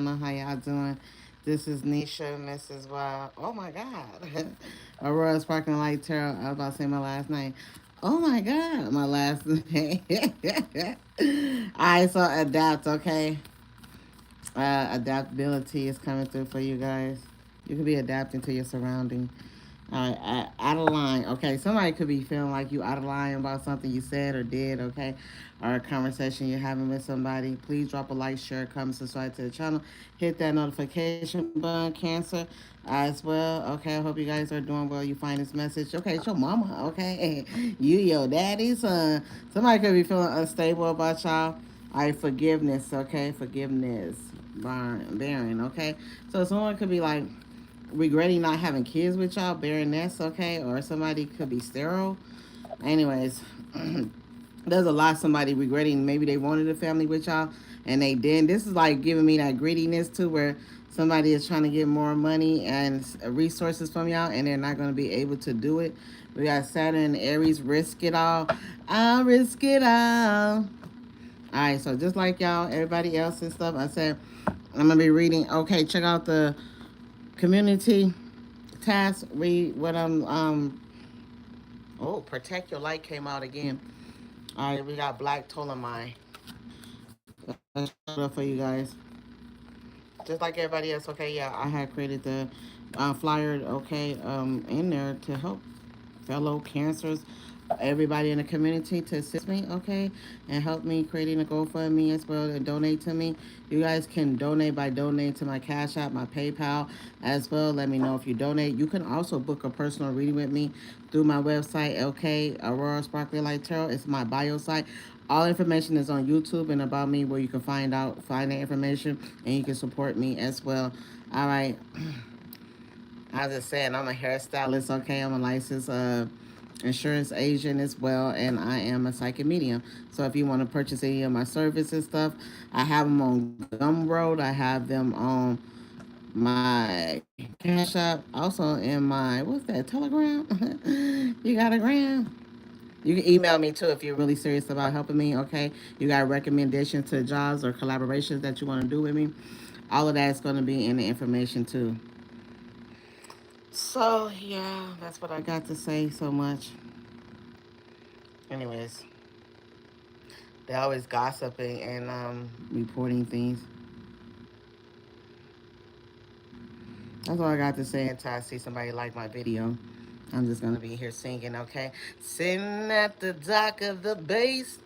channel. How y'all doing? This is Nisha, Mrs. Wild. Oh my God. Aurora Sparkling Light Tarot. I was about to say my last name. Oh my God, my last name. Alright, so adapt, okay? Adaptability is coming through for you guys. You could be adapting to your surrounding. All right, out of line. Okay, somebody could be feeling like you out of line about something you said or did. Okay, or a conversation you're having with somebody. Please drop a like, share, comment, subscribe to the channel. Hit that notification button, Cancer, as well. Okay, I hope you guys are doing well. You find this message. Okay, it's your mama. Okay, you your daddy, son. Somebody could be feeling unstable about y'all. All right, forgiveness. Okay, forgiveness, bearing. Okay, so someone could be like regretting not having kids with y'all, bearing this, okay? Or somebody could be sterile. Anyways, there's a lot somebody regretting maybe they wanted a family with y'all and they didn't. This is like giving me that greediness too, where somebody is trying to get more money and resources from y'all and they're not going to be able to do it. We got Saturn and Aries, risk it all. I'll risk it all. All right, so just like y'all, everybody else and stuff, I said I'm gonna be reading. Okay, check out the community task. Read what I'm. Oh, protect your light came out again. All right, we got Black Ptolemy. Let's shut up for you guys. Just like everybody else. Okay, yeah, I had created the flyer. Okay, in there to help fellow cancers, everybody in the community to assist me, okay, and help me creating a GoFundMe as well and donate to me. You guys can donate by donating to my Cash App, my PayPal as well. Let me know if you donate. You can also book a personal reading with me through my website, okay, Aurora Sparkly Light Tarot. It's my bio site. All information is on YouTube and about me where you can find that information and you can support me as well. All right. I was just saying, I'm a hairstylist, okay? I'm a licensed insurance agent as well, and I am a psychic medium. So if you want to purchase any of my services stuff, I have them on Gumroad. I have them on my Cash App, also in my, what's that, Telegram? You got a gram? You can email me too if you're really serious about helping me, okay? You got recommendations to jobs or collaborations that you want to do with me. All of that is going to be in the information too. So, yeah, that's what I got to say so much. Anyways, they're always gossiping and reporting things. That's all I got to say until I see somebody like my video. I'm just going to be here singing, okay? Sitting at the dock of the base,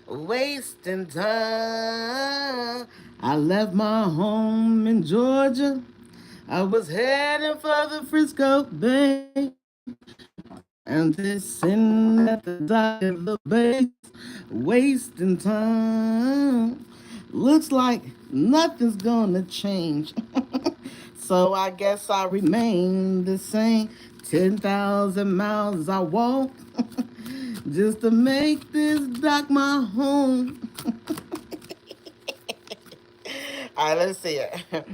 wasting time. I left my home in Georgia. I was heading for the Frisco Bay. And just sitting at the dock of the base, wasting time. Looks like nothing's gonna change. So I guess I remain the same. 10,000 miles I walk just to make this dock my home. All right, let's see it.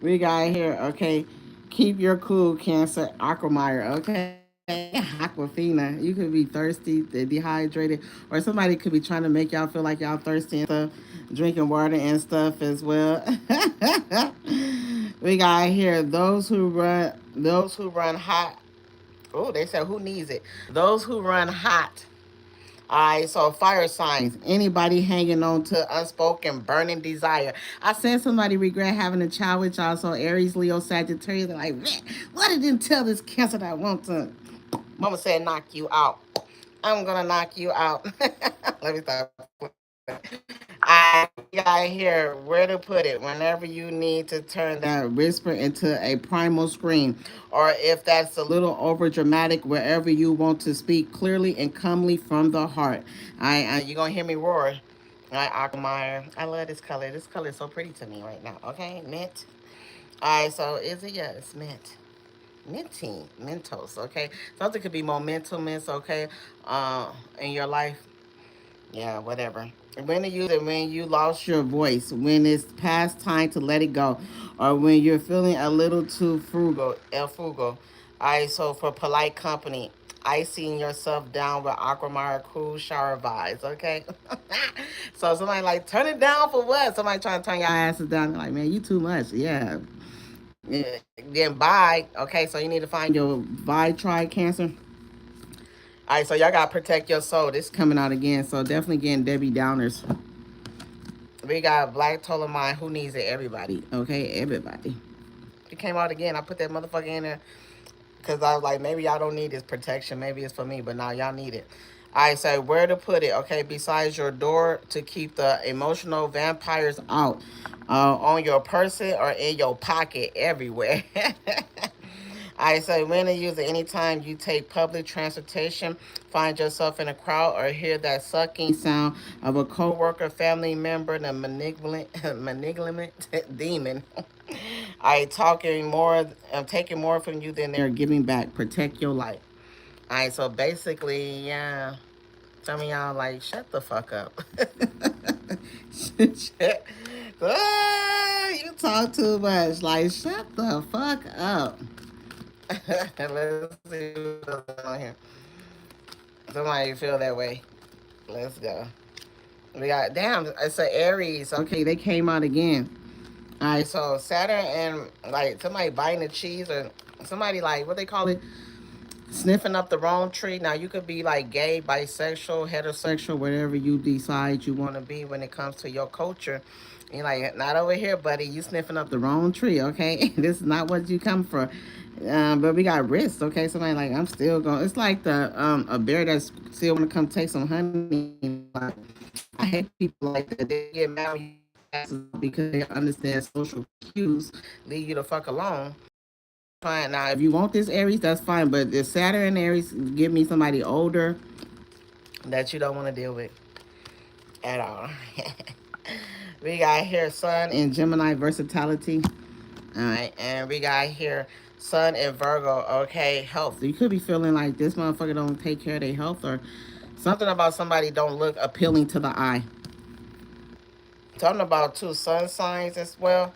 We got here, okay. Keep your cool, Cancer. Aquamire, okay. Aquafina. You could be thirsty, dehydrated, or somebody could be trying to make y'all feel like y'all thirsty and stuff, drinking water and stuff as well. We got here those who run hot. Oh, they said who needs it? Those who run hot. All right, so fire signs. Anybody hanging on to unspoken burning desire. I said somebody regret having a child with y'all. So Aries, Leo, Sagittarius, they're like, what didn't tell this Cancer that I want to? Mama said knock you out. I'm gonna knock you out. Let me stop. I got here where to put it whenever you need to turn that whisper into a primal scream, or if that's a little over dramatic, wherever you want to speak clearly and calmly from the heart. You're gonna hear me roar. I Aquameyer. I love this color. This color is so pretty to me right now. Okay, mint. All right, so is it? Yeah, it's mint. Minting, Mentos. Okay, something could be momentumous. Okay, in your life. Yeah, whatever. When to use it when you lost your voice, when it's past time to let it go, or when you're feeling a little too frugal, el frugal. All right, so for polite company, icing yourself down with Aquamara cool shower vibes, okay? So somebody like, turn it down for what? Somebody trying to turn your asses down. They're like, man, you too much. Yeah. Yeah. Then bye. Okay, so you need to find your vibe tribe cancer. All right, so y'all gotta protect your soul. This is coming out again, so definitely getting Debbie Downers. We got Black Tolamine. Who needs it? Everybody. Okay, everybody. It came out again. I put that motherfucker in there because I was like, maybe y'all don't need this protection. Maybe it's for me, but now y'all need it. I say where to put it. Okay, besides your door to keep the emotional vampires out, on your person or in your pocket, everywhere. I say when to use it anytime you take public transportation, find yourself in a crowd, or hear that sucking sound of a coworker, family member, the malignant, malignant demon. I talking more, I'm taking more from you than they're giving back. Protect your life. All right, so basically, yeah, some of y'all like, shut the fuck up. You talk too much. Like, shut the fuck up. Let's see what's on here. Somebody feel that way. Let's go. We got, damn, it's an Aries. Okay, they came out again. All right, so Saturn and like somebody biting the cheese or somebody like what they call it, sniffing up the wrong tree. Now you could be like gay, bisexual, heterosexual, whatever you decide you want to be when it comes to your culture. You're like, not over here, buddy. You sniffing up the wrong tree, okay? This is not what you come for. But we got risks, okay? Somebody like, I'm still going. It's like the a bear that's still want to come take some honey. Like, I hate people like that. They get mad when you because they understand social cues. Leave you the fuck alone. Fine. Now, if you want this Aries, that's fine. But the Saturn and Aries, give me somebody older that you don't want to deal with at all. We got here Sun in Gemini versatility. All right, and we got here Sun in Virgo. Okay, health. So you could be feeling like this motherfucker don't take care of their health, or something about somebody don't look appealing to the eye. Talking about two sun signs as well.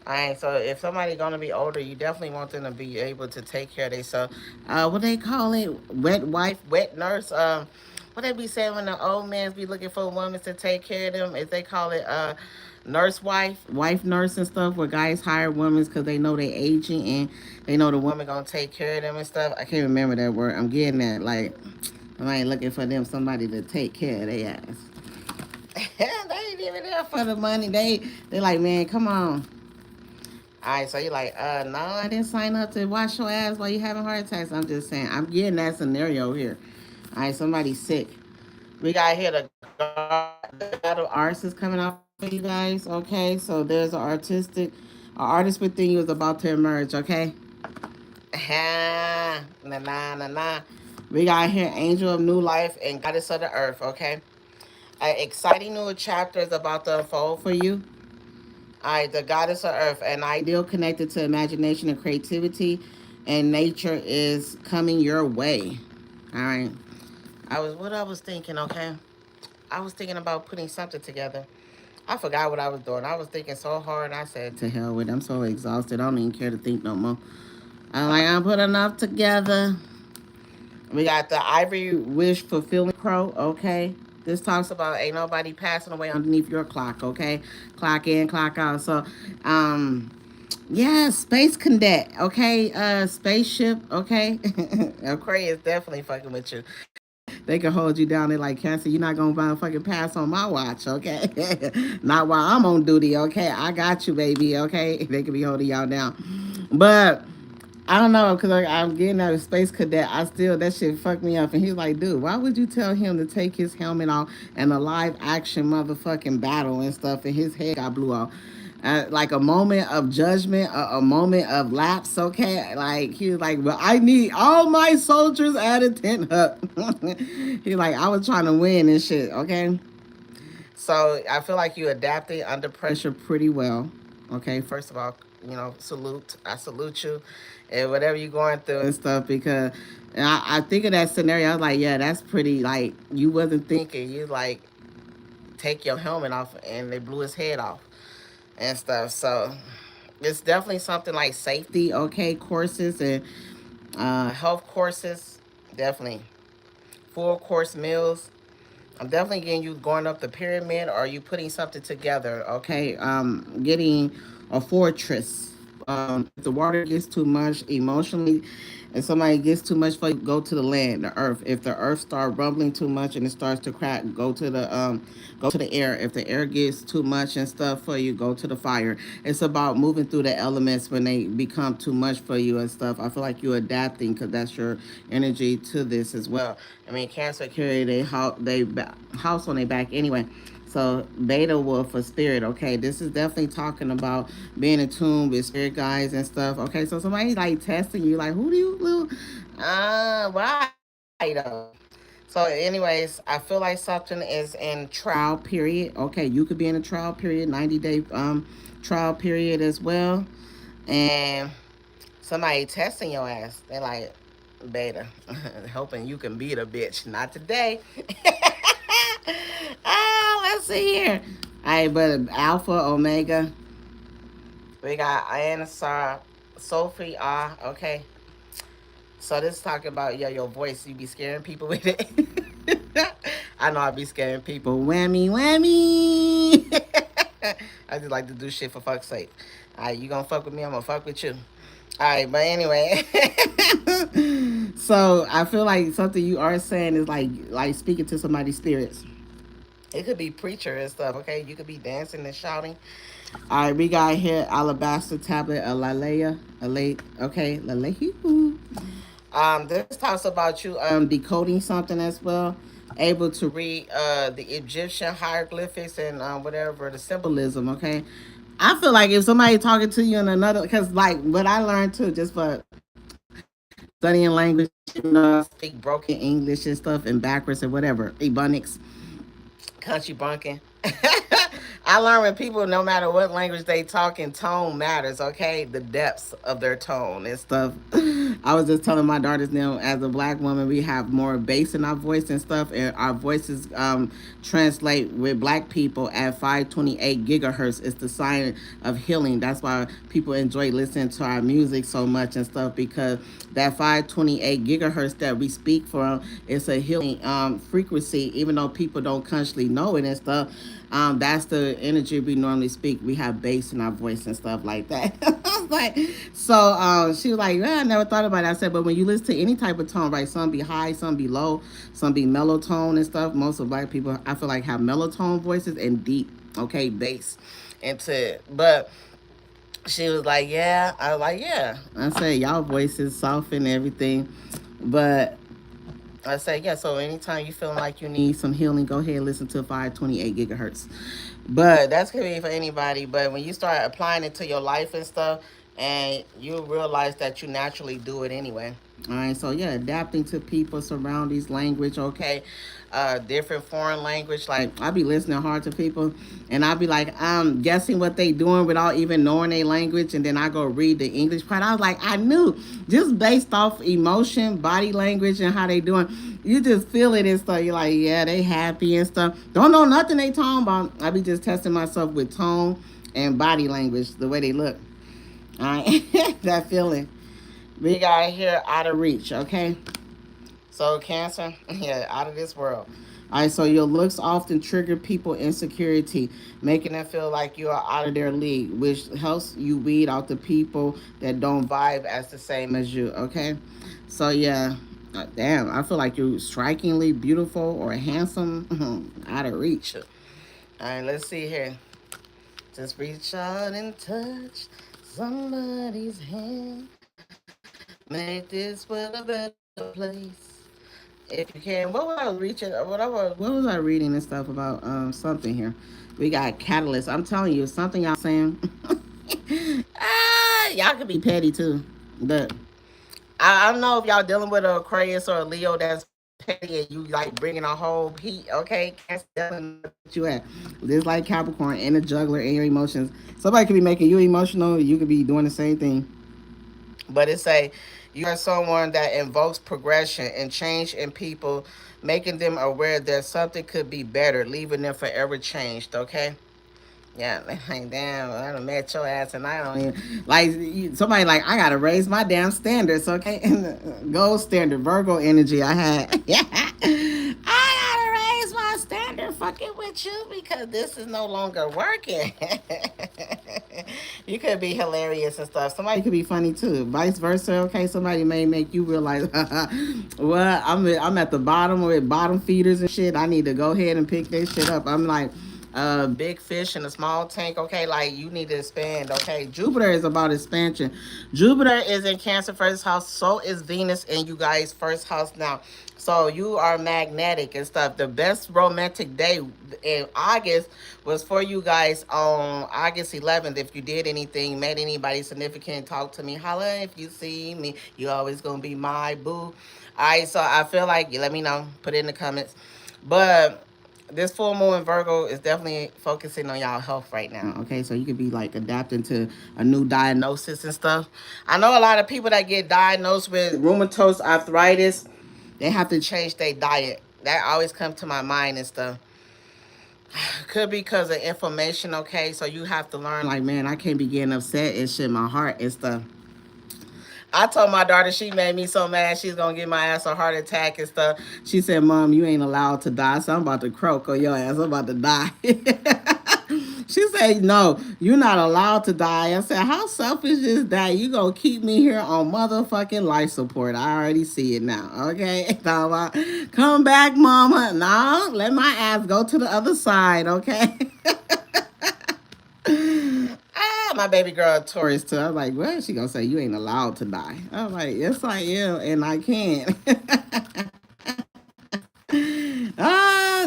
All right, so if somebody gonna be older, you definitely want them to be able to take care of themselves. What they call it, wet wife, wet nurse. What they be saying when the old men be looking for women to take care of them? If they call it nurse wife, wife nurse and stuff, where guys hire women because they know they aging and they know the woman gonna take care of them and stuff. I can't remember that word. I'm getting that like I ain't looking for them somebody to take care of their ass. They ain't even there for the money. They like, man, come on. All right, so you're like, no, I didn't sign up to wash your ass while you having heart attacks. I'm just saying, I'm getting that scenario here. All right, somebody's sick. We got here the God of Arts is coming out for you guys. Okay, so there's an artist within you is about to emerge. Okay. Nah, nah, nah, nah. We got here Angel of New Life and Goddess of the Earth. Okay. An exciting new chapter is about to unfold for you. All right, the goddess of earth, an ideal connected to imagination and creativity and nature is coming your way. All right. What I was thinking, okay? I was thinking about putting something together. I forgot what I was doing. I was thinking so hard. I said, to hell with it. I'm so exhausted. I don't even care to think no more. I'm like, I'm putting enough together. We got the Ivory Wish Fulfilling Crow, okay? This talks about ain't nobody passing away underneath your clock, okay? Clock in, clock out. So, yeah, space cadet, okay? Spaceship, okay? Aquarius definitely fucking with you. They can hold you down. They're like, Cancer, you're not gonna fucking pass on my watch, okay? Not while I'm on duty, okay? I got you, baby, okay? They can be holding y'all down. But I don't know, because I'm getting out of space cadet. That shit fucked me up. And he's like, dude, why would you tell him to take his helmet off and a live action motherfucking battle and stuff, and his head got blew off? Like a moment of judgment, a moment of lapse, okay? Like, he was like, well, I need all my soldiers at a tent hut. He's like, I was trying to win and shit, okay? So I feel like you adapted under pressure pretty well. Okay, first of all, salute. I salute you, and whatever you're going through and stuff. Because I think of that scenario. I was like, yeah, that's pretty. Like you wasn't thinking. You like take your helmet off, and they blew his head off and stuff. So it's definitely something like safety. Okay, courses and health courses. Definitely. Full course meals. I'm definitely getting you going up the pyramid, or you putting something together, okay? Getting a fortress. If the water gets too much emotionally, and somebody gets too much for you, go to the land, the earth. If the earth starts rumbling too much and it starts to crack, go to the air. If the air gets too much and stuff for you, go to the fire. It's about moving through the elements when they become too much for you and stuff. I feel like you're adapting because that's your energy to this as well. I mean, Cancer carry house on their back anyway. So beta wolf for spirit. Okay, this is definitely talking about being in tune with spirit guides and stuff. Okay, so somebody like testing you, like, who do you little? Why though? So, anyways, I feel like something is in trial period. Okay, you could be in a trial period, 90-day trial period as well, and somebody testing your ass. They're like, beta, hoping you can beat a bitch. Not today. Let's see here. All right, but Alpha, Omega, we got Anasar, Sophie, okay. So this is talking about, yeah, your voice. You be scaring people with it. I know I be scaring people. Whammy, whammy. I just like to do shit for fuck's sake. All right, you gonna fuck with me? I'm gonna fuck with you. All right, but anyway. So I feel like something you are saying is like speaking to somebody's spirits. It could be preacher and stuff. Okay, you could be dancing and shouting. All right, we got here alabaster tablet, a lalea, a late. Okay, lalea. This talks about you decoding something as well, able to read the Egyptian hieroglyphics and whatever the symbolism. Okay, I feel like if somebody talking to you in another, because like what I learned too, just for studying language, speak broken English and stuff and backwards and whatever, ebonics, country bunking. I learned when people, no matter what language they talk in, tone matters, okay? The depths of their tone and stuff. I was just telling my daughters now, as a black woman, we have more bass in our voice and stuff, and our voices translate with black people at 528 gigahertz. It's the sign of healing. That's why people enjoy listening to our music so much and stuff, because that 528 gigahertz that we speak from, it's a healing frequency, even though people don't consciously know it and stuff. That's the energy we normally speak. We have bass in our voice and stuff like that. Like, so she was like, yeah, I never thought about it. I said, but when you listen to any type of tone, right, some be high, some be low, some be mellow tone and stuff. Most of black people, I feel like, have mellow tone voices and deep, okay, bass into it. But she was like, yeah. I was like, yeah. I said, y'all voices soft and everything. But I say, yeah, so anytime you feeling like you need some healing, go ahead and listen to 528 gigahertz. But that's going to be for anybody. But when you start applying it to your life and stuff, and you realize that you naturally do it anyway. All right, so yeah, adapting to people, surroundings, language, okay, different foreign language. Like I be listening hard to people, and I be like, I'm guessing what they doing without even knowing their language, and then I go read the English part. I was like, I knew just based off emotion, body language, and how they doing. You just feel it and stuff. You're like, yeah, they happy and stuff. Don't know nothing they talking about. I be just testing myself with tone and body language, the way they look. All right, that feeling. We got here out of reach, okay? So Cancer, yeah, out of this world. All right, so your looks often trigger people insecurity, making them feel like you are out of their league, which helps you weed out the people that don't vibe as the same as you, okay? So yeah, damn, I feel like you're strikingly beautiful or handsome, out of reach. All right, let's see here. Just reach out and touch somebody's hand. Make this world a better place. If you can. What was I reaching? What was I reading and stuff about? Something here. We got catalyst. I'm telling you, something y'all saying. Y'all could be petty too, but I don't know if y'all dealing with a Aquarius or a Leo that's petty and you like bringing a whole heat. Okay, that's definitely what you at. Just like Capricorn and a juggler and your emotions. Somebody could be making you emotional. You could be doing the same thing. But it say you are someone that invokes progression and change in people, making them aware that something could be better, leaving them forever changed. Okay. Yeah, like damn, I done met your ass and I don't even like somebody like I gotta raise my damn standards, okay? Gold standard, Virgo energy I had. Yeah. I gotta raise my standard fucking with you because this is no longer working. You could be hilarious and stuff. Somebody could be funny too. Vice versa, okay? Somebody may make you realize, well, I'm at the bottom with bottom feeders and shit. I need to go ahead and pick this shit up. I'm like big fish in a small tank, okay? Like you need to expand, okay? Jupiter is about expansion. Jupiter is in Cancer first house, so is Venus in you guys' first house now. So you are magnetic and stuff. The best romantic day in August was for you guys on August 11th. If you did anything, met anybody significant, talk to me, holla if you see me. You always gonna be my boo. All right, so I feel like you let me know. Put it in the comments. But this full moon in Virgo is definitely focusing on y'all health right now. Okay, so you could be like adapting to a new diagnosis and stuff. I know a lot of people that get diagnosed with rheumatoid arthritis, they have to change their diet. That always comes to my mind and stuff. Could be because of inflammation, okay? So you have to learn, like, man, I can't be getting upset and shit, my heart and stuff. I told my daughter she made me so mad she's gonna give my ass a heart attack and stuff. She said, Mom, you ain't allowed to die. So I'm about to croak on your ass. I'm about to die. She said, no, you're not allowed to die. I said, how selfish is that? You gonna keep me here on motherfucking life support. I already see it now. Okay? Come back, mama. No, let my ass go to the other side, okay? My baby girl Taurus too. I was like, what? She gonna say you ain't allowed to die. I was like, yes I am, and I can.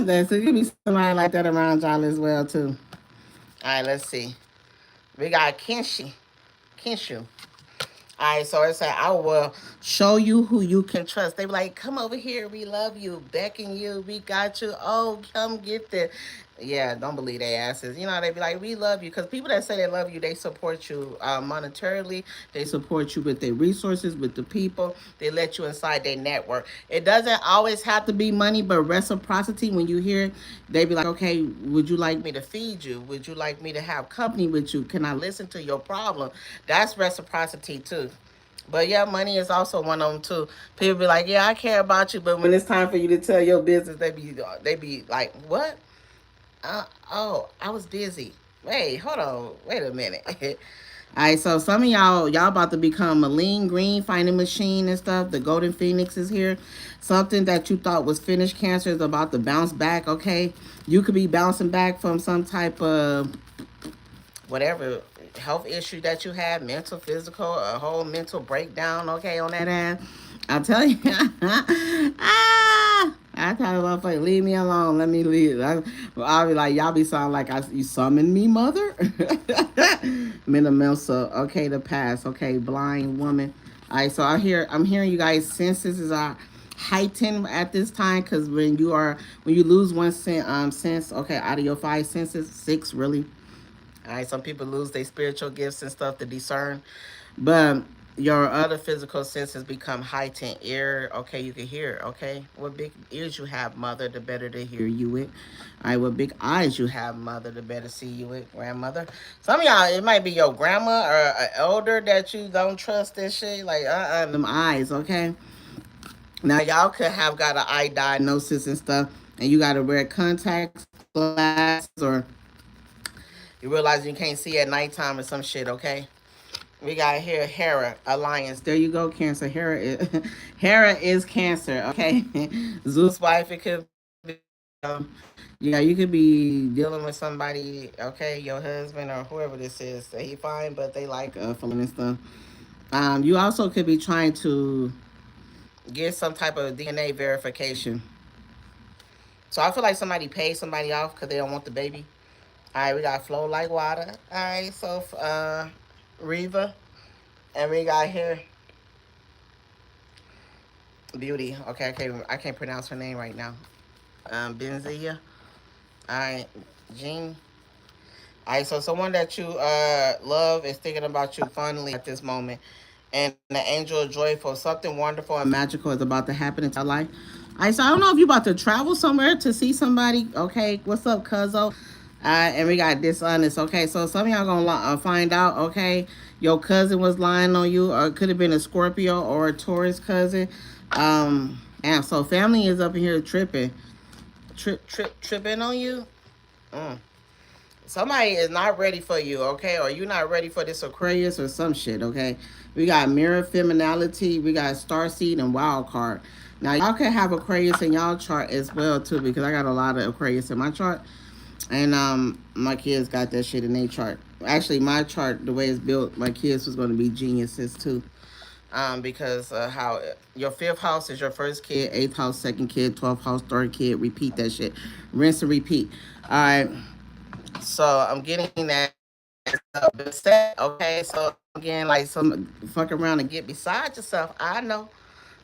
That's it. Could be somebody like that around y'all as well too. All right, let's see. We got Kinshu. All right, so it said, I will show you who you can trust. They be like, come over here. We love you. Beckon you. We got you. Oh, come get this. Yeah, don't believe their asses. You know, they be like, we love you. Because people that say they love you, they support you monetarily. They support you with their resources, with the people. They let you inside their network. It doesn't always have to be money, but reciprocity, when you hear it, they be like, okay, would you like me to feed you? Would you like me to have company with you? Can I listen to your problem? That's reciprocity too. But yeah, money is also one of them too. People be like, yeah, I care about you, but when it's time for you to tell your business, they be like, what? Oh, I was busy. Wait, hold on. Wait a minute. All right, so some of y'all about to become a lean green finding machine and stuff. The golden phoenix is here. Something that you thought was finished cancer is about to bounce back, okay? You could be bouncing back from some type of whatever health issue that you have, mental, physical, a whole mental breakdown, okay, on that ass. I'll tell you. I tell you, motherfucker, leave me alone. Let me leave. I'll be like, y'all be sounding like you summoned me, mother. Minimelsa, okay, the past, okay, blind woman. All right, so I'm hearing you guys' senses is heightened at this time because when you lose one sense, okay, out of your 5 senses, 6 really. All right, some people lose their spiritual gifts and stuff to discern, but your other physical senses become heightened. Ear, okay, you can hear. Okay, what big ears you have, mother, the better to hear you with. All right, what big eyes you have, mother, the better see you with, grandmother. Some of y'all, it might be your grandma or an elder that you don't trust and shit. Like, them eyes, okay. Now y'all could have got an eye diagnosis and stuff, and you got to wear contacts, glasses, or you realize you can't see at nighttime or some shit, okay? We got here Hera, Alliance. There you go, Cancer. Hera is Cancer, okay? Zeus' wife, it could be, yeah, you could be dealing with somebody, okay, your husband or whoever this is. That he fine, but they like fooling and stuff. You also could be trying to get some type of DNA verification. So I feel like somebody paid somebody off because they don't want the baby. All right, we got Flow Like Water. All right, so Reva. And we got here Beauty. Okay, I can't pronounce her name right now. Benzia. All right, Jean. All right, so someone that you love is thinking about you fondly at this moment. And the angel of joy for something wonderful and magical is about to happen in your life. All right, so I don't know if you're about to travel somewhere to see somebody. Okay, what's up, cuzzo? And we got dishonest. Okay, so some of y'all gonna find out. Okay, your cousin was lying on you, or it could have been a Scorpio or a Taurus cousin. And so family is up in here tripping, tripping on you. Mm. Somebody is not ready for you, okay? Or you're not ready for this Aquarius or some shit, okay? We got mirror femininity, we got star seed and wild card. Now y'all can have Aquarius in y'all chart as well too, because I got a lot of Aquarius in my chart. And my kids got that shit in their chart. Actually, my chart, the way it's built, my kids was going to be geniuses too. Because how your fifth house is your first kid, eighth house second kid, 12th house third kid. Repeat that shit, rinse and repeat. All right. So I'm getting that set. Okay. So again, like some fuck around and get beside yourself. I know.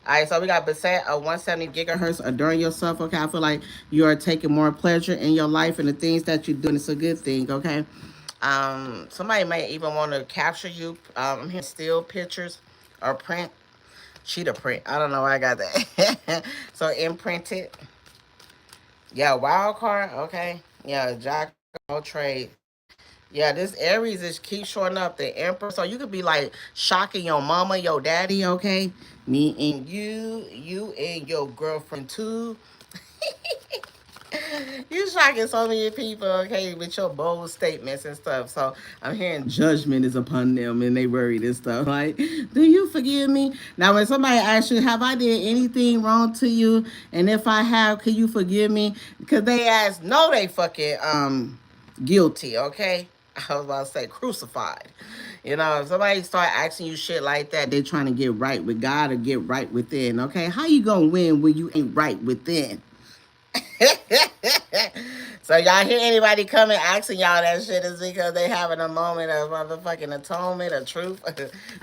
All right, so we got Beset 170 gigahertz adoring yourself. Okay, I feel like you are taking more pleasure in your life and the things that you do, and it's a good thing. Okay, somebody may even want to capture you. I'm hearing still pictures or print, cheetah print. I don't know why I got that. So imprinted. Yeah, wild card. Okay. Yeah, Jack of trade. Yeah, this Aries is keep showing up the Emperor. So you could be like shocking your mama, your daddy, okay? Me and you and your girlfriend too. You shocking so many people, okay, with your bold statements and stuff. So I'm hearing judgment is upon them and they worried and stuff. Like, do you forgive me? Now, when somebody asks you, have I did anything wrong to you? And if I have, could you forgive me? Because they ask, no, they fucking guilty, okay? I was about to say crucified. You know, if somebody start asking you shit like that, they trying to get right with God or get right within, okay? How you gonna win when you ain't right within? So y'all hear anybody coming asking y'all that shit is because they having a moment of motherfucking atonement or truth.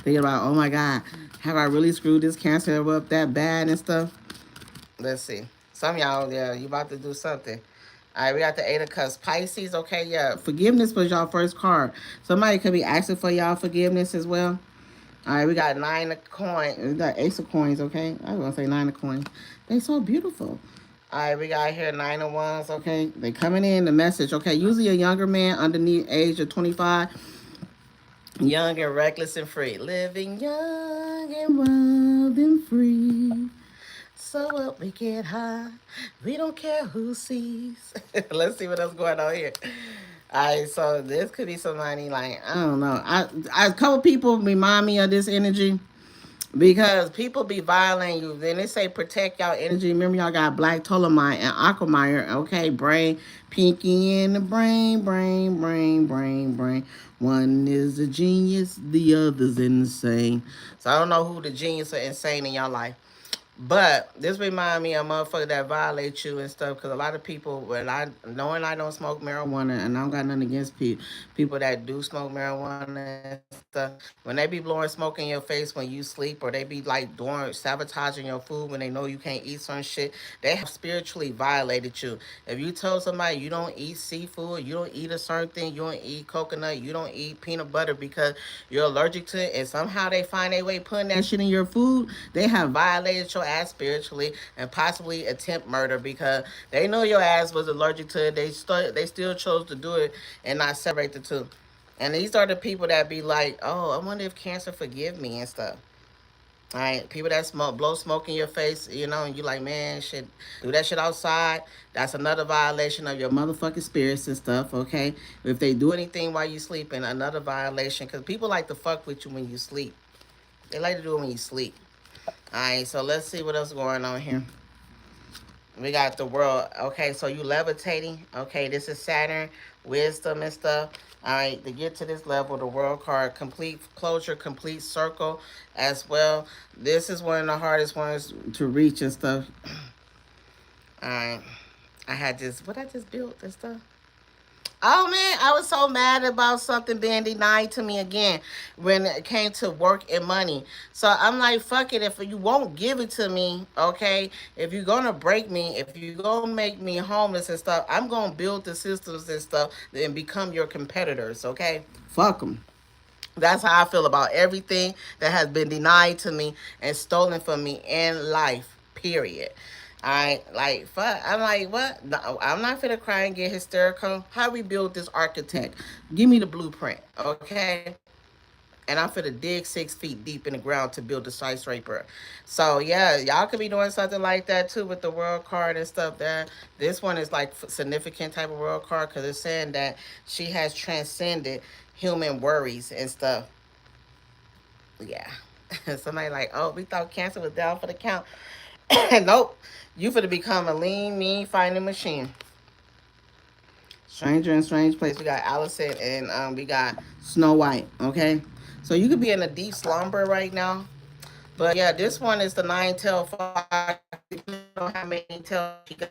Thinking about, oh my God, have I really screwed this Cancer up that bad and stuff? Let's see. Some of y'all, yeah, you about to do something. All right, we got the Eight of Cups. Pisces, okay, yeah. Forgiveness was y'all first card. Somebody could be asking for y'all forgiveness as well. All right, we got Nine of Coins. We got Ace of Coins, okay? I was going to say Nine of Coins. They so beautiful. All right, we got here Nine of Wands, okay? They coming in, the message, okay? Usually a younger man underneath age of 25. Young and reckless and free. Living young and wild and free. So what, we get high. We don't care who sees. Let's see what else going on here. All right, so this could be somebody like, I don't know. A couple people remind me of this energy because people be violating you. Then they say protect y'all energy. Remember, y'all got Black Ptolemy and Aquameyer. Okay, brain, pinky in the brain. One is a genius, the other's insane. So I don't know who the genius or insane in your life. But this remind me of motherfucker that violate you and stuff. Because a lot of people, knowing I don't smoke marijuana, and I don't got nothing against people that do smoke marijuana and stuff. When they be blowing smoke in your face when you sleep, or they be like doing sabotaging your food when they know you can't eat certain shit, they have spiritually violated you. If you tell somebody you don't eat seafood, you don't eat a certain thing, you don't eat coconut, you don't eat peanut butter because you're allergic to it, and somehow they find a way putting that shit in your food, they have violated your ass spiritually and possibly attempt murder because they know your ass was allergic to it. They still chose to do it and not separate the two. And these are the people that be like, oh, I wonder if cancer forgive me and stuff. All right, people that blow smoke in your face, you know, and you like, man, shit, do that shit outside. That's another violation of your motherfucking spirits and stuff, okay? If they do anything while you sleeping, another violation. Because people like to fuck with you when you sleep. They like to do it when you sleep. All right, so let's see what else is going on here. We got the world. Okay, so you levitating. Okay, this is Saturn, wisdom and stuff. All right, to get to this level, the world card, complete closure, complete circle as well. This is one of the hardest ones to reach and stuff. All right, I had this, what I just built and stuff. Oh man, I was so mad about something being denied to me again when it came to work and money. So I'm like, fuck it. If you won't give it to me, okay, if you're gonna break me, if you're gonna make me homeless and stuff, I'm gonna build the systems and stuff and become your competitors, okay? Fuck them. That's how I feel about everything that has been denied to me and stolen from me in life, period. I like fuck. I'm like, what? No, I'm not finna cry and get hysterical. How we build this architect? Give me the blueprint, okay? And I'm finna dig 6 feet deep in the ground to build the skyscraper. So yeah, y'all could be doing something like that too with the world card and stuff. There, this one is like significant type of world card because it's saying that she has transcended human worries and stuff. Yeah. Somebody like, oh, we thought Cancer was down for the count. Nope. You finna become a lean, mean fighting machine. Stranger in Strange Place. We got Allison and we got Snow White. Okay, so you could be in a deep slumber right now. But yeah, this one is the nine tail fox. You know how many tails she got,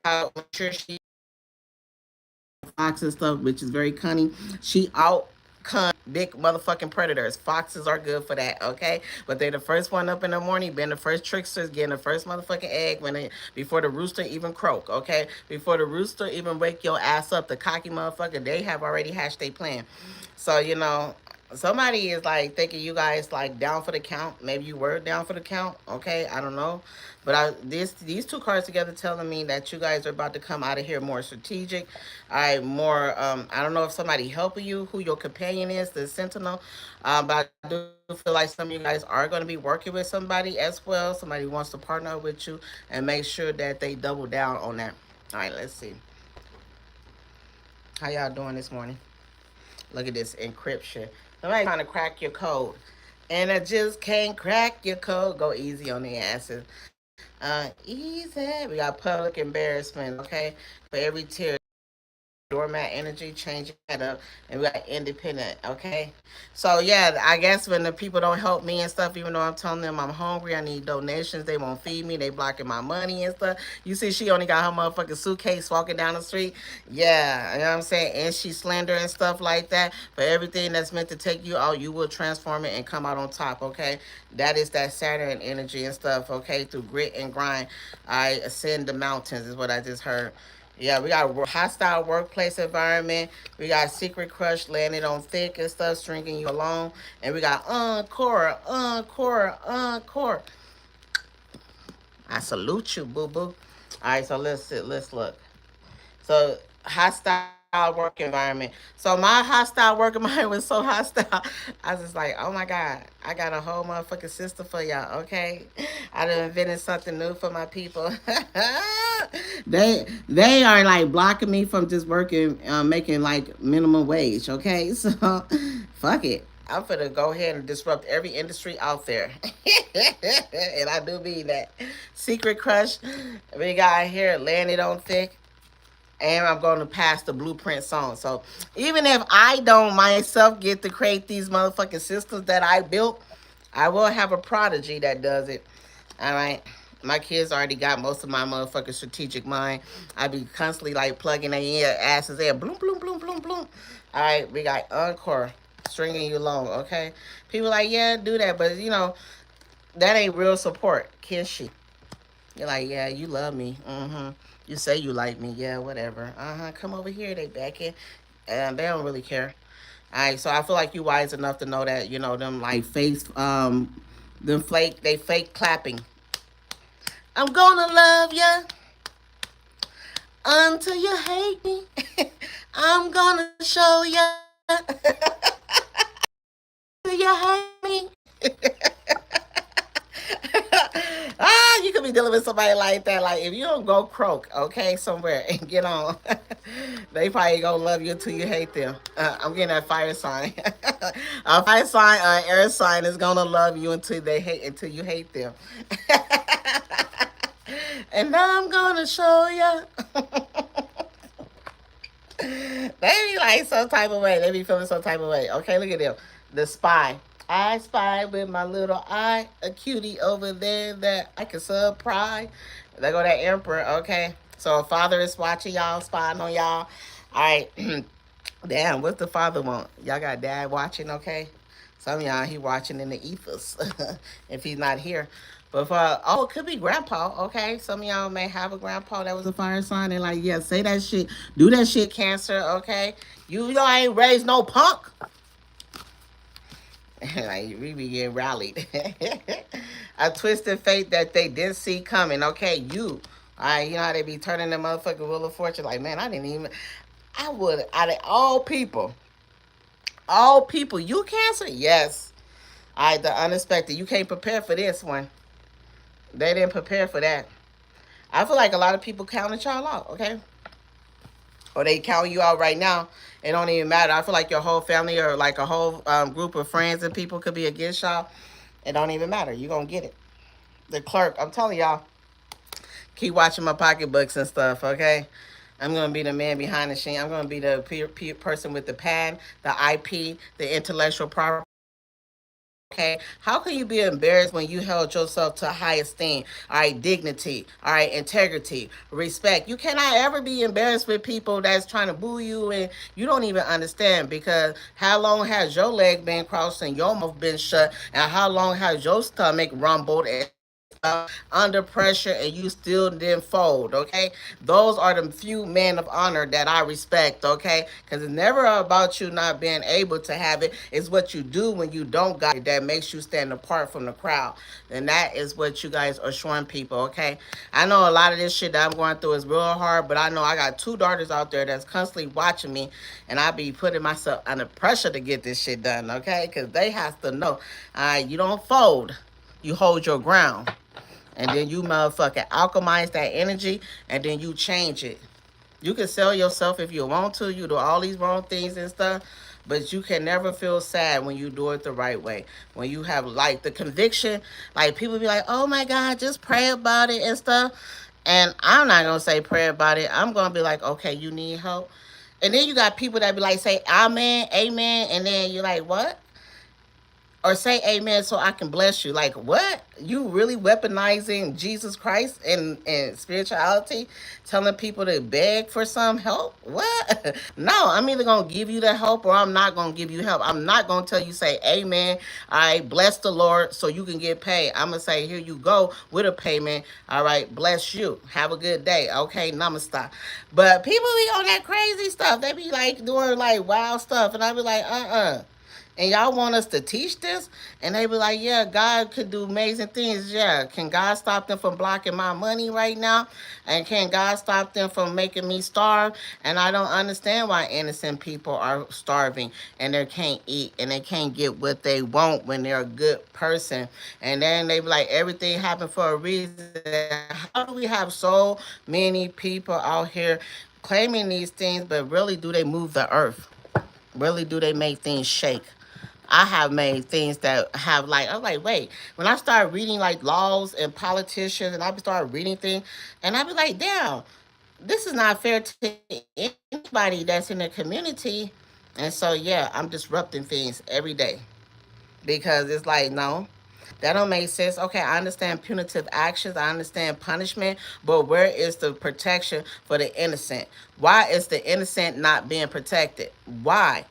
how mature she fox and stuff, which is very cunning. She out big motherfucking predators. Foxes are good for that, okay? But they're the first one up in the morning, being the first tricksters, getting the first motherfucking egg before the rooster even croak, okay? Before the rooster even wake your ass up, the cocky motherfucker, they have already hatched their plan. So, somebody is like thinking you guys like down for the count. Maybe you were down for the count, okay? I don't know. But these two cards together telling me that you guys are about to come out of here more strategic. I don't know if somebody helping you, who your companion is, the sentinel. But I do feel like some of you guys are going to be working with somebody as well. Somebody wants to partner with you and make sure that they double down on that. All right, let's see. How y'all doing this morning? Look at this encryption. Somebody trying to crack your code. And I just can't crack your code. Go easy on the asses. Easy. We got public embarrassment, okay? For every tier. Doormat energy, changing that up, and we got independent, okay? So yeah, I guess when the people don't help me and stuff, even though I'm telling them I'm hungry, I need donations, they won't feed me, they blocking my money and stuff. You see, she only got her motherfucking suitcase walking down the street. Yeah, you know what I'm saying? And she slender and stuff like that. For everything that's meant to take you out, you will transform it and come out on top, okay? That is that Saturn energy and stuff, okay? Through grit and grind, I ascend the mountains, is what I just heard. Yeah, we got a hostile workplace environment. We got secret crush landed on thick and stuff, stringing you along. And we got encore, encore, encore. I salute you, boo boo. All right, so let's look. So hostile work environment. So my hostile work environment was so hostile. I was just like, oh my God, I got a whole motherfucking system for y'all, okay? I done invented something new for my people. they are like blocking me from just working, making like minimum wage, okay? So fuck it. I'm finna go ahead and disrupt every industry out there. And I do mean that. Secret crush. We got here landed on thick, and I'm going to pass the blueprint song. So even if I don't myself get to create these motherfucking systems that I built, I will have a prodigy that does it. All right. My kids already got most of my motherfucking strategic mind. I be constantly like plugging their asses in. Bloom, bloom, bloom, bloom, bloom. All right. We got encore stringing you along. Okay. People like, yeah, do that. But, that ain't real support. Can she? You're like, yeah, you love me. Mm-hmm. You say you like me. Yeah, whatever. Uh-huh. Come over here. They back in. And they don't really care. All right. So I feel like you wise enough to know that, them like they fake clapping. I'm gonna love ya until you hate me. I'm gonna show ya till you hate me. You could be dealing with somebody like that. Like, if you don't go croak, okay, somewhere and get on, they probably gonna love you until you hate them. I'm getting that fire sign. A fire sign, air sign is gonna love you until you hate them. And I'm gonna show you. They be like some type of way. They be feeling some type of way. Okay, look at them. The spy. I spy with my little eye, a cutie over there that I can surprise. There go that emperor, okay? So a father is watching y'all, spying on y'all. All right. Damn, what's the father want? Y'all got dad watching, okay? Some of y'all, he watching in the ethers if he's not here. But it could be grandpa, okay? Some of y'all may have a grandpa that was a fire sign and like, yeah, say that shit. Do that shit, Cancer, okay? You ain't raised no punk. Like, we be getting rallied. A twisted fate that they didn't see coming. Okay, you. All right, you know how they be turning the motherfucking wheel of fortune. Like, man, I didn't even. I would out of all people, you Cancer, yes. All right, the unexpected. You can't prepare for this one. They didn't prepare for that. I feel like a lot of people counted y'all out. Okay, or they count you out right now. It don't even matter. I feel like your whole family or like a whole group of friends and people could be against y'all. It don't even matter. You gonna get it. The clerk. I'm telling y'all. Keep watching my pocketbooks and stuff. Okay. I'm gonna be the man behind the scene. I'm gonna be the person with the pad, the IP, the intellectual property. Okay, how can you be embarrassed when you held yourself to high esteem, all right, dignity, all right, integrity, respect? You cannot ever be embarrassed with people that's trying to boo you and you don't even understand because how long has your leg been crossed and your mouth been shut and how long has your stomach rumbled and under pressure and you still didn't fold, okay? Those are the few men of honor that I respect, okay? Because it's never about you not being able to have it. It's what you do when you don't got it that makes you stand apart from the crowd. And that is what you guys are showing people, okay? I know a lot of this shit that I'm going through is real hard, but I know I got two daughters out there that's constantly watching me, and I be putting myself under pressure to get this shit done, okay? Because they have to know, you don't fold. You hold your ground and then you motherfucking alchemize that energy and then you change it. You can sell yourself if you want to. You do all these wrong things and stuff, but you can never feel sad when you do it the right way. When you have like the conviction, like people be like, "Oh my God, just pray about it and stuff." And I'm not gonna say pray about it. I'm gonna be like, "Okay, you need help." And then you got people that be like, "Say amen, amen," and then you're like, "What?" Or say amen so I can bless you. Like, what? You really weaponizing Jesus Christ and spirituality, telling people to beg for some help? What? No, I'm either going to give you the help or I'm not going to give you help. I'm not going to tell you, say amen. I bless the Lord so you can get paid. I'm going to say, here you go with a payment. All right, bless you. Have a good day. Okay, namaste. But people be on that crazy stuff. They be like doing like wild stuff. And I be like, and y'all want us to teach this? And they be like, yeah, God could do amazing things. Yeah. Can God stop them from blocking my money right now? And can God stop them from making me starve? And I don't understand why innocent people are starving and they can't eat and they can't get what they want when they're a good person. And then they be like, everything happened for a reason. How do we have so many people out here claiming these things, but really do they move the earth? Really do they make things shake? I have made things that have like I'm like, wait, when I start reading like laws and politicians and I start reading things and I be like, damn, this is not fair to anybody that's in the community. And so yeah, I'm disrupting things every day because it's like, no, that don't make sense. Okay, I understand punitive actions, I understand punishment, but where is the protection for the innocent? Why is the innocent not being protected? Why?